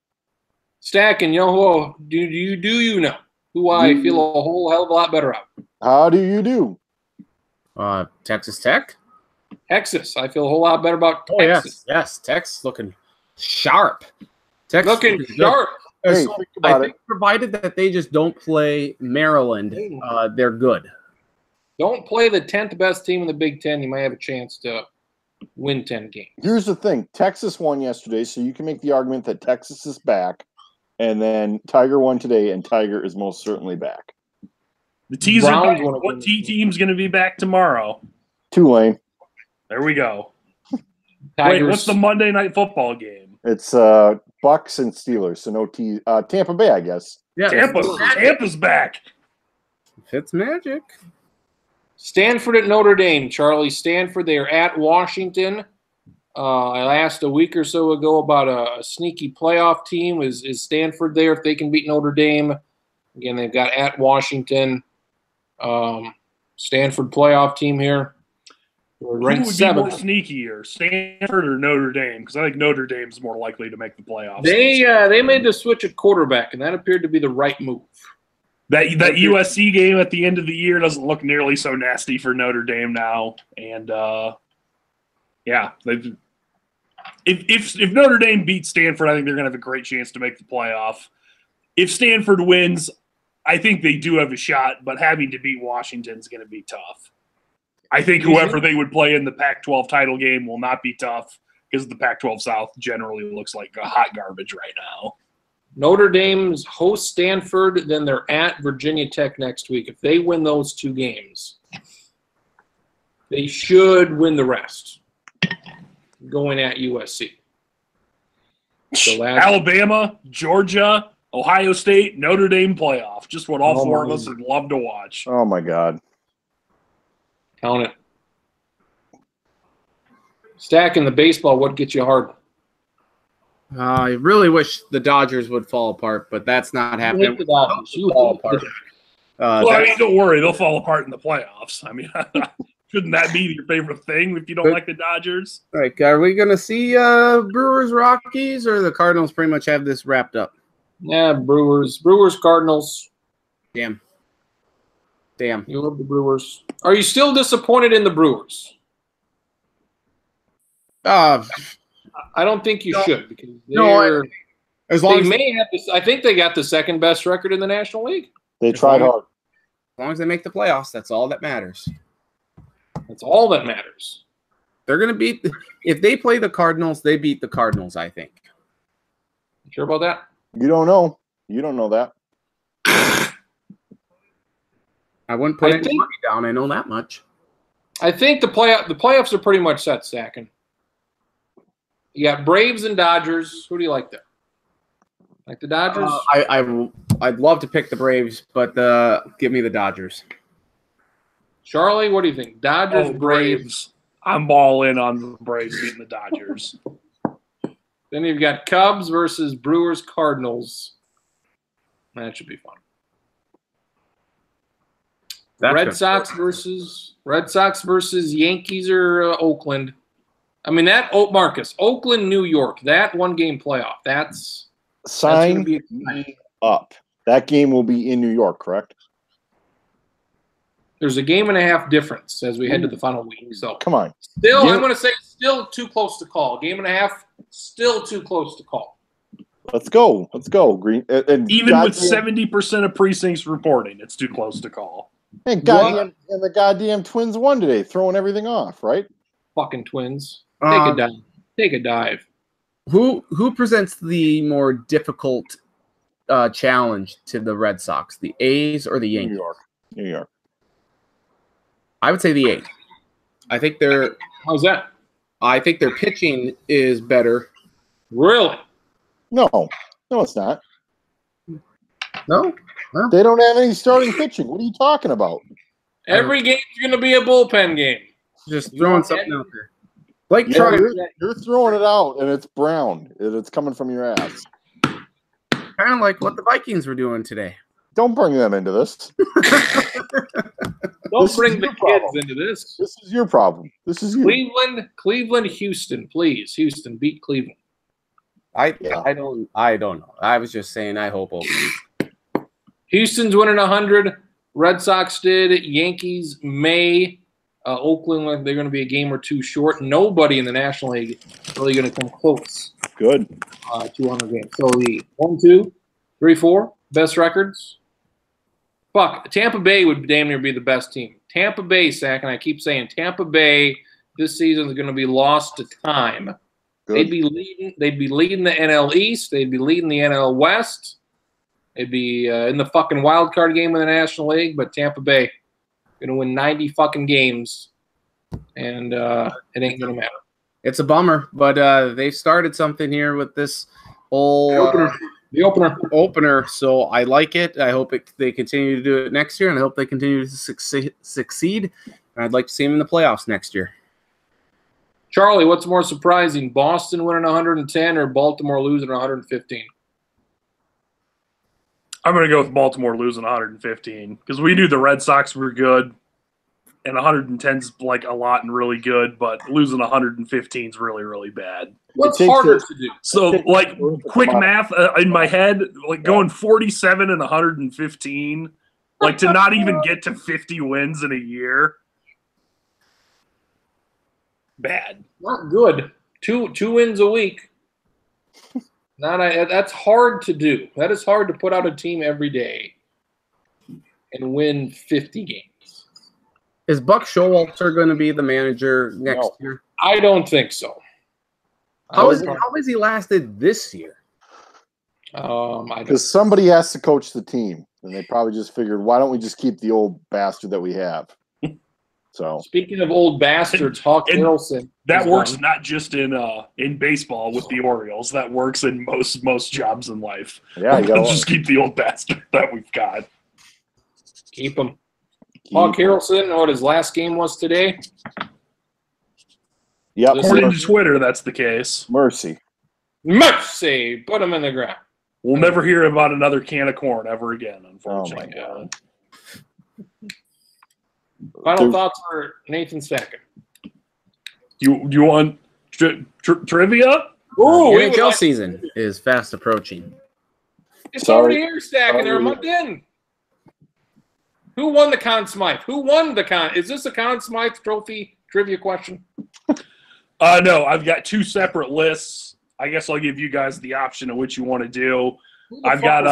Stack, and you know who you know who I feel a whole hell of a lot better about? How do you do? Texas Tech. Texas. I feel a whole lot better about Oh Texas. yes. Texas looking sharp. Texas Looking good. sharp. Hey, So, think I about think provided that they just don't play Maryland, they're good. Don't play the 10th best team in the Big Ten. You might have a chance to win 10 games. Here's the thing. Texas won yesterday, so you can make the argument that Texas is back. And then Tiger won today, and Tiger is most certainly back. The teaser Browns back. wanna What win. team's going to be back tomorrow? Tulane. There we go. Tigers. Wait, what's the Monday Night Football game? It's Bucks and Steelers, so no Tampa Bay, I guess. Yeah, Tampa's back. It's magic. Stanford at Notre Dame, Charlie. Stanford, they are at Washington. I asked a week or so ago about a sneaky playoff team. Is Stanford there if they can beat Notre Dame? Again, they've got at Washington. Stanford playoff team here. We're Who ranked would be more 7th. sneakier, Stanford or Notre Dame? Because I think Notre Dame's more likely to make the playoffs. They made the switch at quarterback, and that appeared to be the right move. That USC game at the end of the year doesn't look nearly so nasty for Notre Dame now, and if Notre Dame beats Stanford, I think they're going to have a great chance to make the playoff. If Stanford wins, I think they do have a shot, but having to beat Washington is going to be tough. I think whoever they would play in the Pac-12 title game will not be tough because the Pac-12 South generally looks like a hot garbage right now. Notre Dame's host Stanford, then they're at Virginia Tech next week. If they win those 2 games, they should win the rest. Going at USC. Alabama, Georgia, Ohio State, Notre Dame playoff. Just what all 4 of us would love to watch. Oh, my God. Count it. Stacking the baseball, what gets you hard? I really wish the Dodgers would fall apart, but that's not You happening. hate the Dodgers. You Fall hate the apart. Well, I mean, don't worry. They'll fall apart in the playoffs. I mean, shouldn't that be your favorite thing if you don't like the Dodgers? Like, are we going to see Brewers, Rockies, or the Cardinals pretty much have this wrapped up? Yeah, Brewers, Cardinals. Damn. You love the Brewers. Are you still disappointed in the Brewers? Uh, I don't think you should because No, as long they as, may have this. I think they got the second best record in the National League. They tried hard. as long as they make the playoffs, that's all that matters. That's all that matters. They're going to beat – if they play the Cardinals, they beat the Cardinals, I think. Sure about that? You don't know. You don't know that. I wouldn't put I any think- money down. I know that much. I think the playoffs are pretty much set, Stacking. You got Braves and Dodgers. Who do you like there? Like the Dodgers? I'd love to pick the Braves, but give me the Dodgers. Charlie, what do you think? Dodgers, Oh, Braves. Braves. I'm all in on the Braves beating the Dodgers. Then you've got Cubs versus Brewers, Cardinals. That should be fun. Red Sox versus Yankees or Oakland. I mean Marcus, Oakland, New York. That 1-game playoff. That's Sign gonna be me up. That game will be in New York, correct? There's a game and a half difference as we head to the final week. So Come on. still, I'm going to say still too close to call. Game and a half, still too close to call. Let's go. Green. And Even with 70% of precincts reporting, it's too close to call. and the goddamn Twins won today, throwing everything off, right? Fucking Twins. Take a dive. Take a dive. Who presents the more difficult challenge to the Red Sox, the A's or the Yankees? New York. I would say the A's. I think How's that? their pitching is better. Really? No, it's not. No? They don't have any starting pitching. What are you talking about? Every game's going to be a bullpen game. Just throwing something out there. Blake Yeah, Trout, you're throwing it out, and it's brown. It's coming from your ass. kind of like what the Vikings were doing today. Don't bring them into this. Don't This bring is the your kids problem. into this. This is your problem. This is you. Cleveland, Houston, please. Houston, beat Cleveland. I don't know. I was just saying I hope Oakland. Houston's winning 100. Red Sox did. Yankees may. Oakland, they're going to be a game or two short. Nobody in the National League really going to come close Good. to 100 games. So the 1, 2, 3, 4 best records. Fuck, Tampa Bay would damn near be the best team. Tampa Bay, Sack, and I keep saying Tampa Bay this season is going to be lost to time. Good. They'd be leading the NL East. They'd be leading the NL West. They'd be in the fucking wild card game in the National League. But Tampa Bay going to win 90 fucking games, and it ain't going to matter. It's a bummer, but they started something here with this whole The opener. So I like it. I hope they continue to do it next year, and I hope they continue to succeed. And I'd like to see them in the playoffs next year. Charlie, what's more surprising, Boston winning 110 or Baltimore losing 115? I'm going to go with Baltimore losing 115 because we knew the Red Sox were good, and 110's like a lot and really good, but losing 115 is really, really bad. What's takes harder it- to do? So, like, quick math in my head, like going 47 and 115, like to not even get to 50 wins in a year. Bad. Not good. Two wins a week. That's hard to do. That is hard to put out a team every day and win 50 games. Is Buck Showalter going to be the manager next year? I don't think so. How has he lasted this year? I don't. Because somebody has to coach the team, and they probably just figured, why don't we just keep the old bastard that we have? So Speaking of old bastards, Hawk Harrelson. That is works done. not just in baseball with the Orioles. That works in most jobs in life. yeah, you Let's got just keep the old bastard that we've got. Keep him. Hawk Harrelson, what his last game was today? Yep. According to Twitter, that's the case. Mercy. Mercy! Put him in the ground. We'll never hear about another can of corn ever again, Oh my unfortunately. God. Final thoughts for Nathan Stacken. You want trivia? Ooh, NHL season is fast approaching. It's Sorry. already here, Stacken. They're a month in. Who won the Conn Smythe? Who won the Conn? Is this a Conn Smythe trophy trivia question? No, I've got two separate lists. I guess I'll give you guys the option of which you want to do. I've got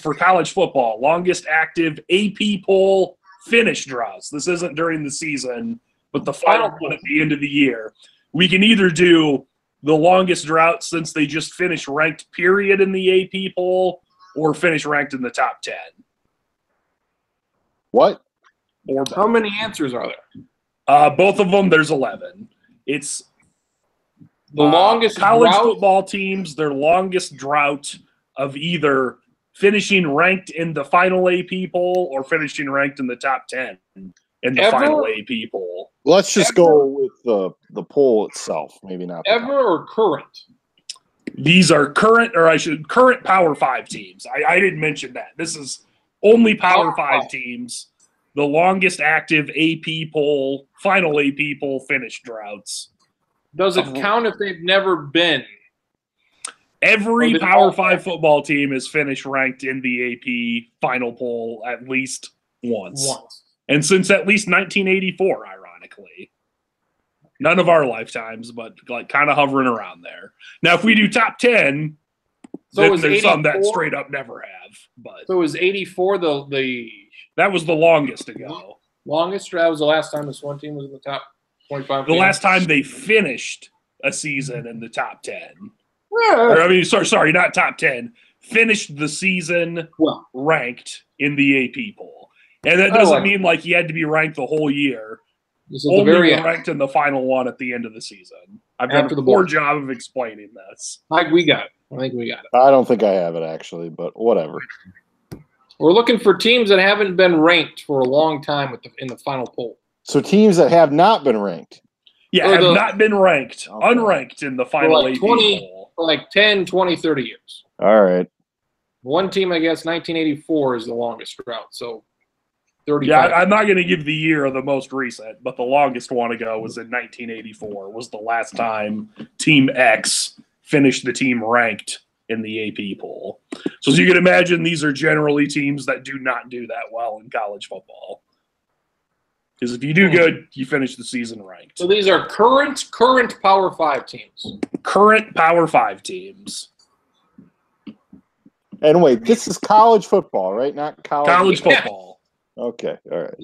for college football, longest active AP poll finish draws. This isn't during the season, but the final one at the end of the year. We can either do the longest drought since they just finished ranked period in the AP poll, or finish ranked in the top 10. What? Or How many answers are there? both of them, there's 11. It's The longest college drought? football teams, their longest drought of either finishing ranked in the final AP poll or finishing ranked in the top 10 in the Ever? final AP poll. Let's just go with the poll itself. Maybe not. Ever or current? These are current Power 5 teams. I didn't mention that. This is only Power Power 5 5. teams. the longest active AP poll, final AP poll finish droughts. Does it count if they've never been? Every Power 5 football team has finished ranked in the AP final poll at least once. And since at least 1984, ironically. None of our lifetimes, but like kind of hovering around there. Now, if we do top 10, so there's some that straight up never have. But so is 84 the that was the longest ago. Longest? That was the last time this one team was in the top 25. The last time they finished a season in the top 10. Or, I mean, sorry, not top 10. Finished the season ranked in the AP poll. And that doesn't mean like he had to be ranked the whole year. Only ranked in the final one at the end of the season. I've done a poor job of explaining this. I think we got it. I don't think I have it actually, but whatever. We're looking for teams that haven't been ranked for a long time in the final poll. So teams that have not been ranked. Yeah, have not been ranked, unranked in the final AP poll. For like 10, 20, 30 years. All right. One team, I guess, 1984 is the longest drought. So 35. Yeah, I'm not going to give the year of the most recent, but the longest one ago was in 1984. Was the last time Team X finished the team ranked in the AP poll. So as you can imagine, these are generally teams that do not do that well in college football. Because if you do good, you finish the season ranked. So these are current Power 5 teams. Current Power 5 teams. And wait, this is college football, right? Not college football. Okay, all right.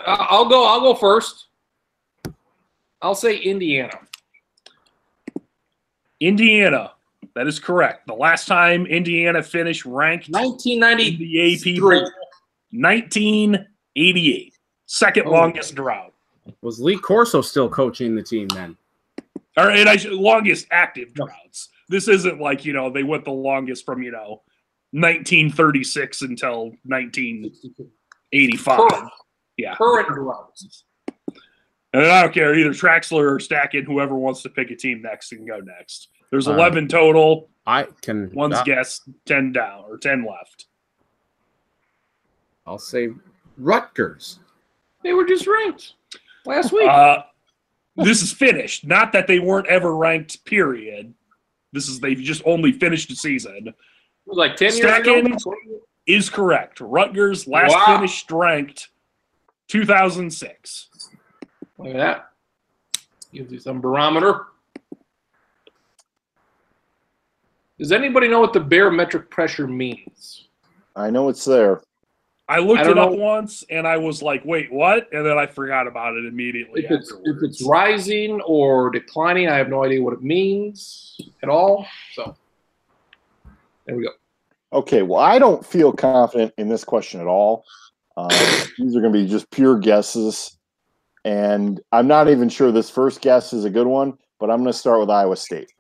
I'll go first. I'll say Indiana. Indiana. That is correct. The last time Indiana finished ranked 1990 in the AP poll, 1988. Second longest drought. Was Lee Corso still coaching the team then? All right, longest active droughts. This isn't like, they went the longest from, 1936 until 1985. Yeah. Current droughts. And I don't care, either Traxler or Stacken, whoever wants to pick a team next can go next. There's 11 total. One's guessed, 10 down, or 10 left. I'll say Rutgers. They were just ranked last week. This is finished. Not that they weren't ever ranked, period. They've just only finished the season. It was like 10 years Stacken ago. Is correct. Rutgers last finished ranked 2006. Look at that. Gives you some barometer. Does anybody know what the barometric pressure means? I know it's there. I looked it up once, and I was like, wait, what? And then I forgot about it immediately If it's rising or declining, I have no idea what it means at all. So, there we go. Okay, well, I don't feel confident in this question at all. These are going to be just pure guesses, and I'm not even sure this first guess is a good one, but I'm going to start with Iowa State.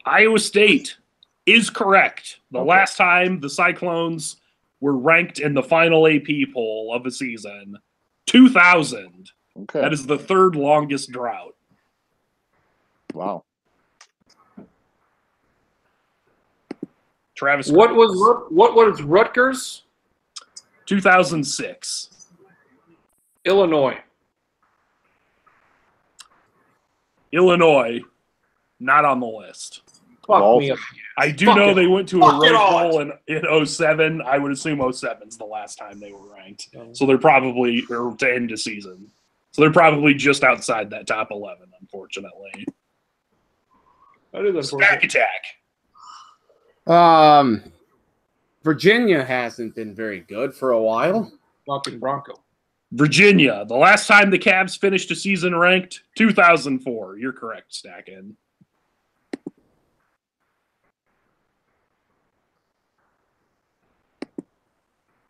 Iowa State is correct. The last time the Cyclones were ranked in the final AP poll of the season, 2000. Okay. That is the third longest drought. Wow. Travis, what was Rutgers? 2006. Illinois, not on the list. Fuck me up. I do know they went to a Rose Bowl in 07. I would assume 07's the last time they were ranked. So they're probably, or to end the season. So they're probably just outside that top 11, unfortunately. That is Stack Attack. Virginia hasn't been very good for a while. Fucking Bronco. Virginia. The last time the Cavs finished a season ranked, 2004. You're correct, Stacken.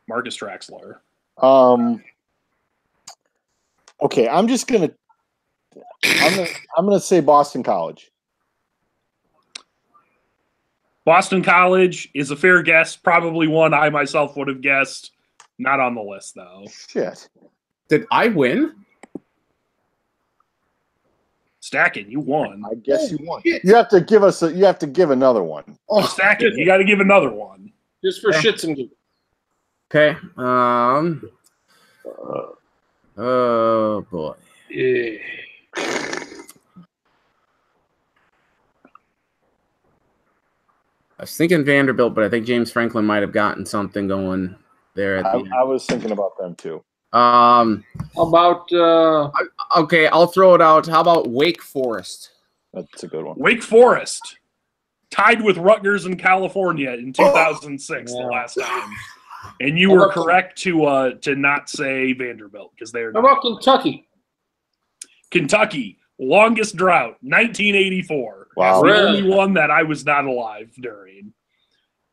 Marcus Traxler. Okay, I'm gonna say Boston College. Boston College is a fair guess. Probably one I myself would have guessed. Not on the list, though. Shit. Did I win? Stacking, you won. I guess you won. You have to give us. You have to give another one. Stacking, you got to give another one. Just for shits and giggles. Okay. Oh boy. Yeah. I was thinking Vanderbilt, but I think James Franklin might have gotten something going there at the end. I was thinking about them too. How about Okay, I'll throw it out. How about Wake Forest? That's a good one. Wake Forest tied with Rutgers in California in 2006 the Yeah. last time. And you How were about correct to not say Vanderbilt because they're how not. about Kentucky? Kentucky, longest drought, 1984. Wow. That's the Really? only one that I was not alive during.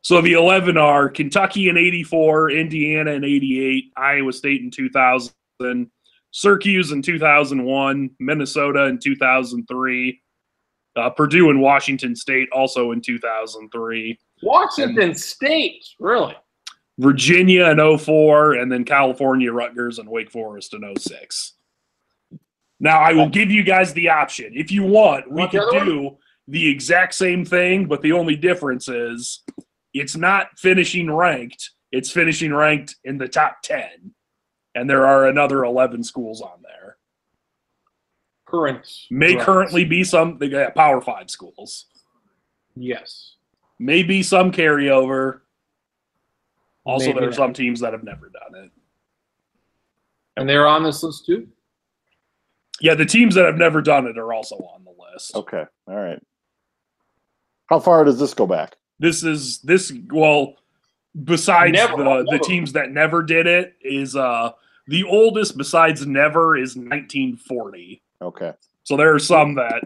So the 11 are Kentucky in 84, Indiana in 88, Iowa State in 2000, Syracuse in 2001, Minnesota in 2003, Purdue and Washington State also in 2003, Washington State, really? Virginia in 04, and then California, Rutgers, and Wake Forest in 06. Now, I will give you guys the option. If you want, we Want the could other one? do the exact same thing, but the only difference is it's not finishing ranked. It's finishing ranked in the top 10. And there are another 11 schools on there. May Right. currently be some Power 5 schools. Yes. Maybe some carryover. Also, Maybe there are not. some teams that have never done it. And they're on this list too? Yeah, the teams that have never done it are also on the list. Okay. All right. How far does this go back? Well, besides Never. the teams that never did it, is the oldest besides never is 1940. Okay. So there are some that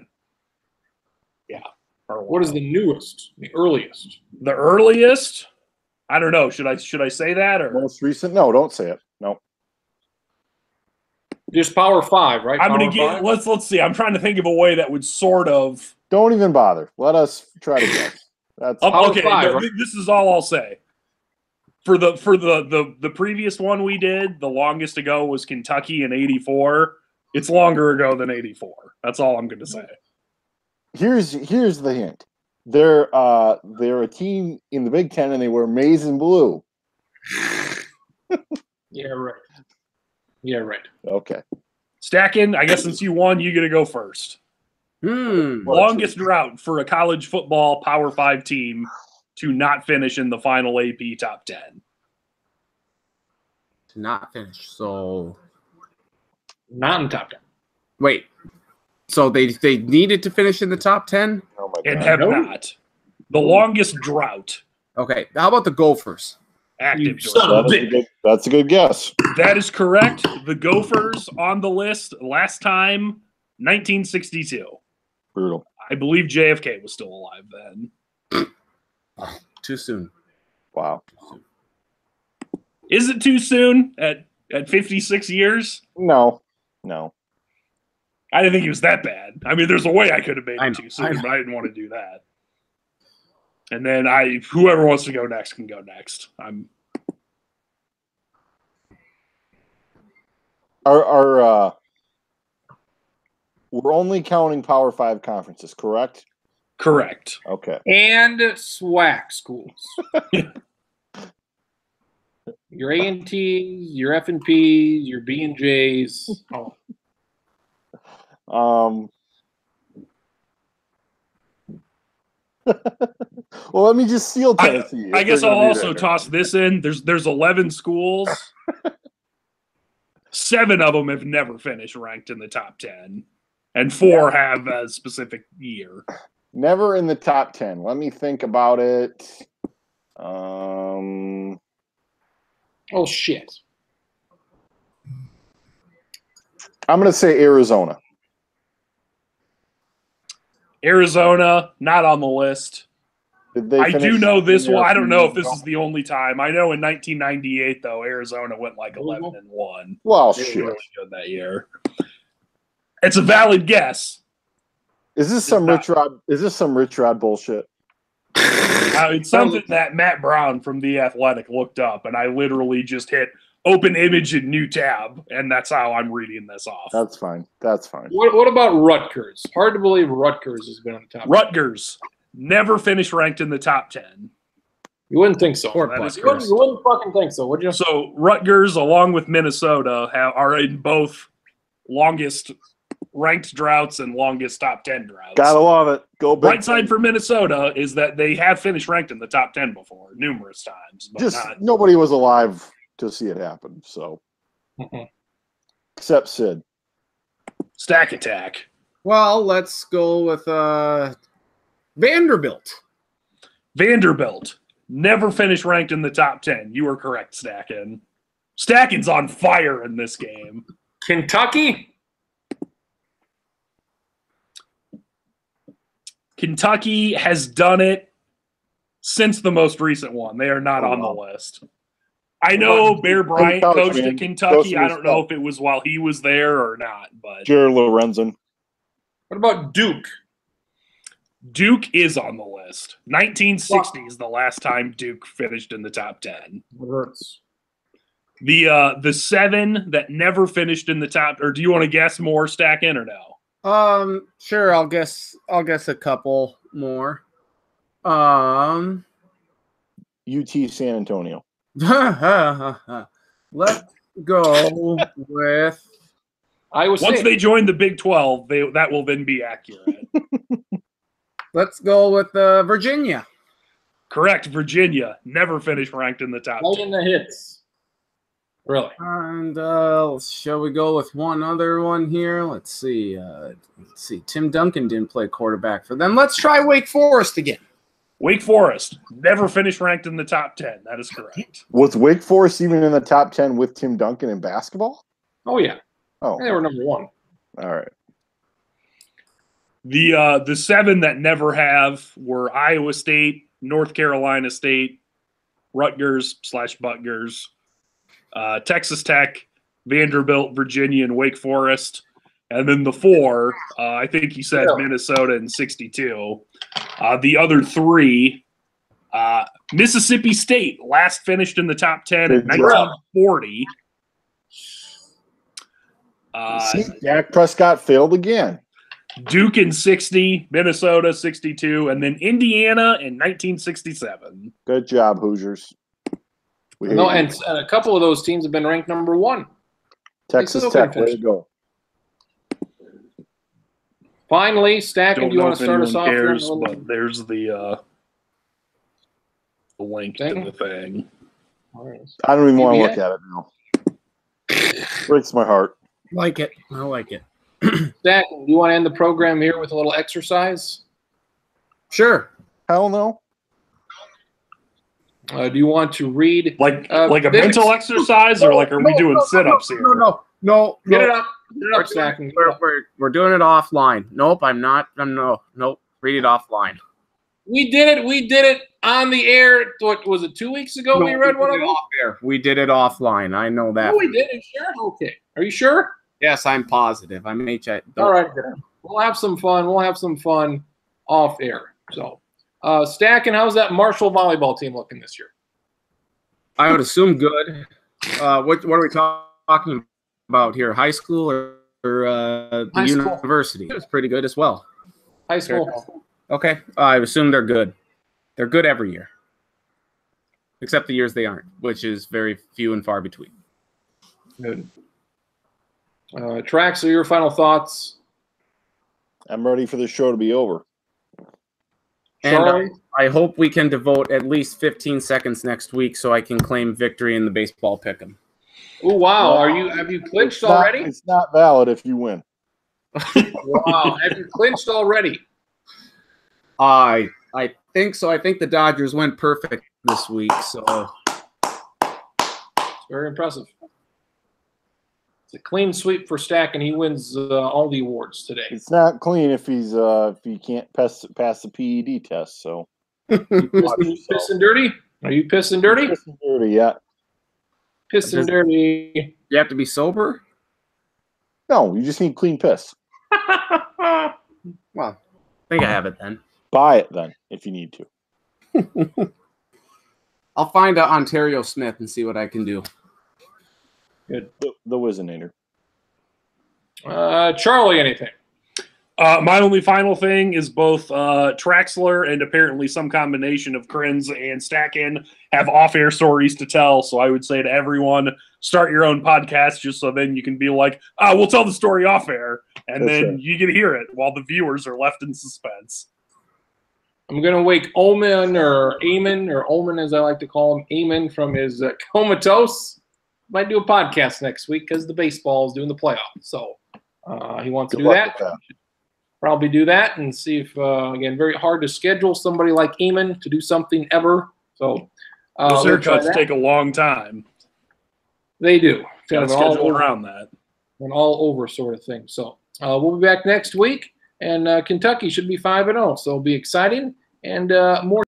are What is the newest? The earliest? the earliest? I don't know. Should I say that or Most recent? No, don't say it. No. Just Power 5, right? I'm gonna Power get 5? let's see. I'm trying to think of a way that would sort of Don't even bother. Let us try to guess. That's Power okay. 5, right? This is all I'll say. For the previous one we did, the longest ago was Kentucky in '84. It's longer ago than '84. That's all I'm going to say. here's the hint. They're a team in the Big Ten and they wear maize and blue. Yeah, right. Yeah, right. Okay. Stacking, I guess since you won, you get to go first. Longest drought for a college football Power 5 team to not finish in the final AP top 10. To not finish. So Not in top 10. wait. So they needed to finish in the top 10? Oh my And god. have no. not. The longest drought. Okay. How about the Gophers? Active You drought. son of That's a good guess. That is correct. The Gophers on the list last time, 1962. Brutal. I believe JFK was still alive then. Too soon. Wow. Is it too soon at 56 years? No. I didn't think he was that bad. I mean, there's a way I could have made I it know, too I soon, know. but I didn't want to do that. And then whoever wants to go next can go next. We're only counting Power 5 conferences, correct? Correct. Okay. And SWAC schools. Your A&Ts, your F&Ps, your B&Js. Oh, Well, let me just steal Tennessee. I if guess they're I'll gonna be also there. toss this in. There's 11 schools. 7 of them have never finished ranked in the top 10, and 4 have a specific year. Never in the top 10. Let me think about it. oh shit. I'm going to say Arizona. Arizona, not on the list. Did they I finish do know this in there one. a I few don't know years if this ago? is the only time. I know in 1998, though, Arizona went like 11-1. Well, They were shit. really good that year. It's a valid guess. Is this some Rich Rod? Is this some Rich Rod bullshit? It's something that Matt Brown from The Athletic looked up, and I literally just hit open image and new tab, and that's how I'm reading this off. That's fine. That's fine. What about Rutgers? Hard to believe Rutgers has been on the top. Rutgers never finished ranked in the top 10. You wouldn't think so. Poor That is Butkus. You wouldn't fucking think so, would you? So Rutgers, along with Minnesota, are in both longest ranked droughts and longest top 10 droughts. Gotta love it. Go Big Right side for Minnesota is that they have finished ranked in the top 10 before, numerous times. But Just not, nobody was alive to see it happen. So except Sid. Stack Attack. Well, let's go with Vanderbilt. Vanderbilt. Never finished ranked in the top 10. You are correct, Stackin. Stackin's on fire in this game. Kentucky? Kentucky has done it since the most recent one. They are not on the list. I know Bear Bryant coached at Kentucky. I don't know if it was while he was there or not, but Jared Lorenzen. What about Duke? Duke is on the list. 1960 is the last time Duke finished in the top 10. The 7 that never finished in the top, or do you want to guess more, Stackin, or no? Sure. I'll guess a couple more. UT San Antonio. Let's go with Iowa State. Once they join the Big 12, that will then be accurate. let's go with Virginia. Correct. Virginia never finished ranked in the top Right 10. in the hits. Really? And shall we go with one other one here? Let's see. Tim Duncan didn't play quarterback for them. Let's try Wake Forest again. Wake Forest never finished ranked in the top 10. That is correct. Was Wake Forest even in the top 10 with Tim Duncan in basketball? Oh, yeah. Oh, They were number 1. all right. The 7 that never have were Iowa State, North Carolina State, Rutgers/Butgers, Texas Tech, Vanderbilt, Virginia, and Wake Forest. And then the 4, I think he said Minnesota in 62. The other 3, Mississippi State last finished in the top 10 in 1940. See, Dak Prescott failed again. Duke in 60, Minnesota 62, and then Indiana in 1967. Good job, Hoosiers. We No, hate and a couple of those teams have been ranked number 1. Texas still Tech. couldn't Way to go. Finally, Stackin, Don't do you know want if to start us anyone off? cares, here? but there's the link to the thing. I don't even want to PBA? look at it now. Breaks my heart. Like it. I like it. Stackin, do you want to end the program here with a little exercise? Sure. Hell no. Do you want to read? Like a Vivek's- mental exercise, or like are we doing sit-ups here? No. Get it up. Get it up, Stackin. We're doing it offline. Nope, I'm not. Nope. Read it offline. We did it on the air. What was it, 2 weeks ago? We read one of them? We did it offline. I know that. Oh, we did. Are you sure? Okay. Are you sure? Yes, I'm positive. I may check. All right. We'll have some fun. We'll have some fun off air. So, Stackin, how's that Marshall volleyball team looking this year? I would assume good. What are we talking about here? High school or the High school. university? It's pretty good as well. High school. Okay. I assume they're good. They're good every year. Except the years they aren't, which is very few and far between. Good. Trax, are your final thoughts? I'm ready for the show to be over. Charlie? And I hope we can devote at least 15 seconds next week so I can claim victory in the baseball pick'em. Oh, wow. Have you clinched already? It's not valid if you win. Wow. Have you clinched already? I think so. I think the Dodgers went perfect this week. So Very impressive. It's a clean sweep for Stack, and he wins all the awards today. It's not clean if he can't pass the PED test. So Pissing dirty? Are you pissing dirty? dirty, yeah. Pissing dirty. you have to be sober. No, you just need clean piss. Well, I think I have it then. Buy it then if you need to. I'll find out Ontario Smith and see what I can do. Good. The Wizinator. Charlie, anything? My only final thing is both Traxler and apparently some combination of Krenz and Stackin have off-air stories to tell. So I would say to everyone, start your own podcast just so then you can be like, we'll tell the story off-air. And That's then right. you can hear it while the viewers are left in suspense. I'm going to wake Eamon as I like to call him, Eamon from his comatose. Might do a podcast next week because the baseball is doing the playoffs. So he wants to Good do luck that. with that. Probably do that and see if, again, very hard to schedule somebody like Eamon to do something ever. So Those we'll try haircuts that. take a long time. They do. Got to Kind of all schedule over- around that. an all over sort of thing. So we'll be back next week, and Kentucky should be 5-0, so it'll be exciting and more.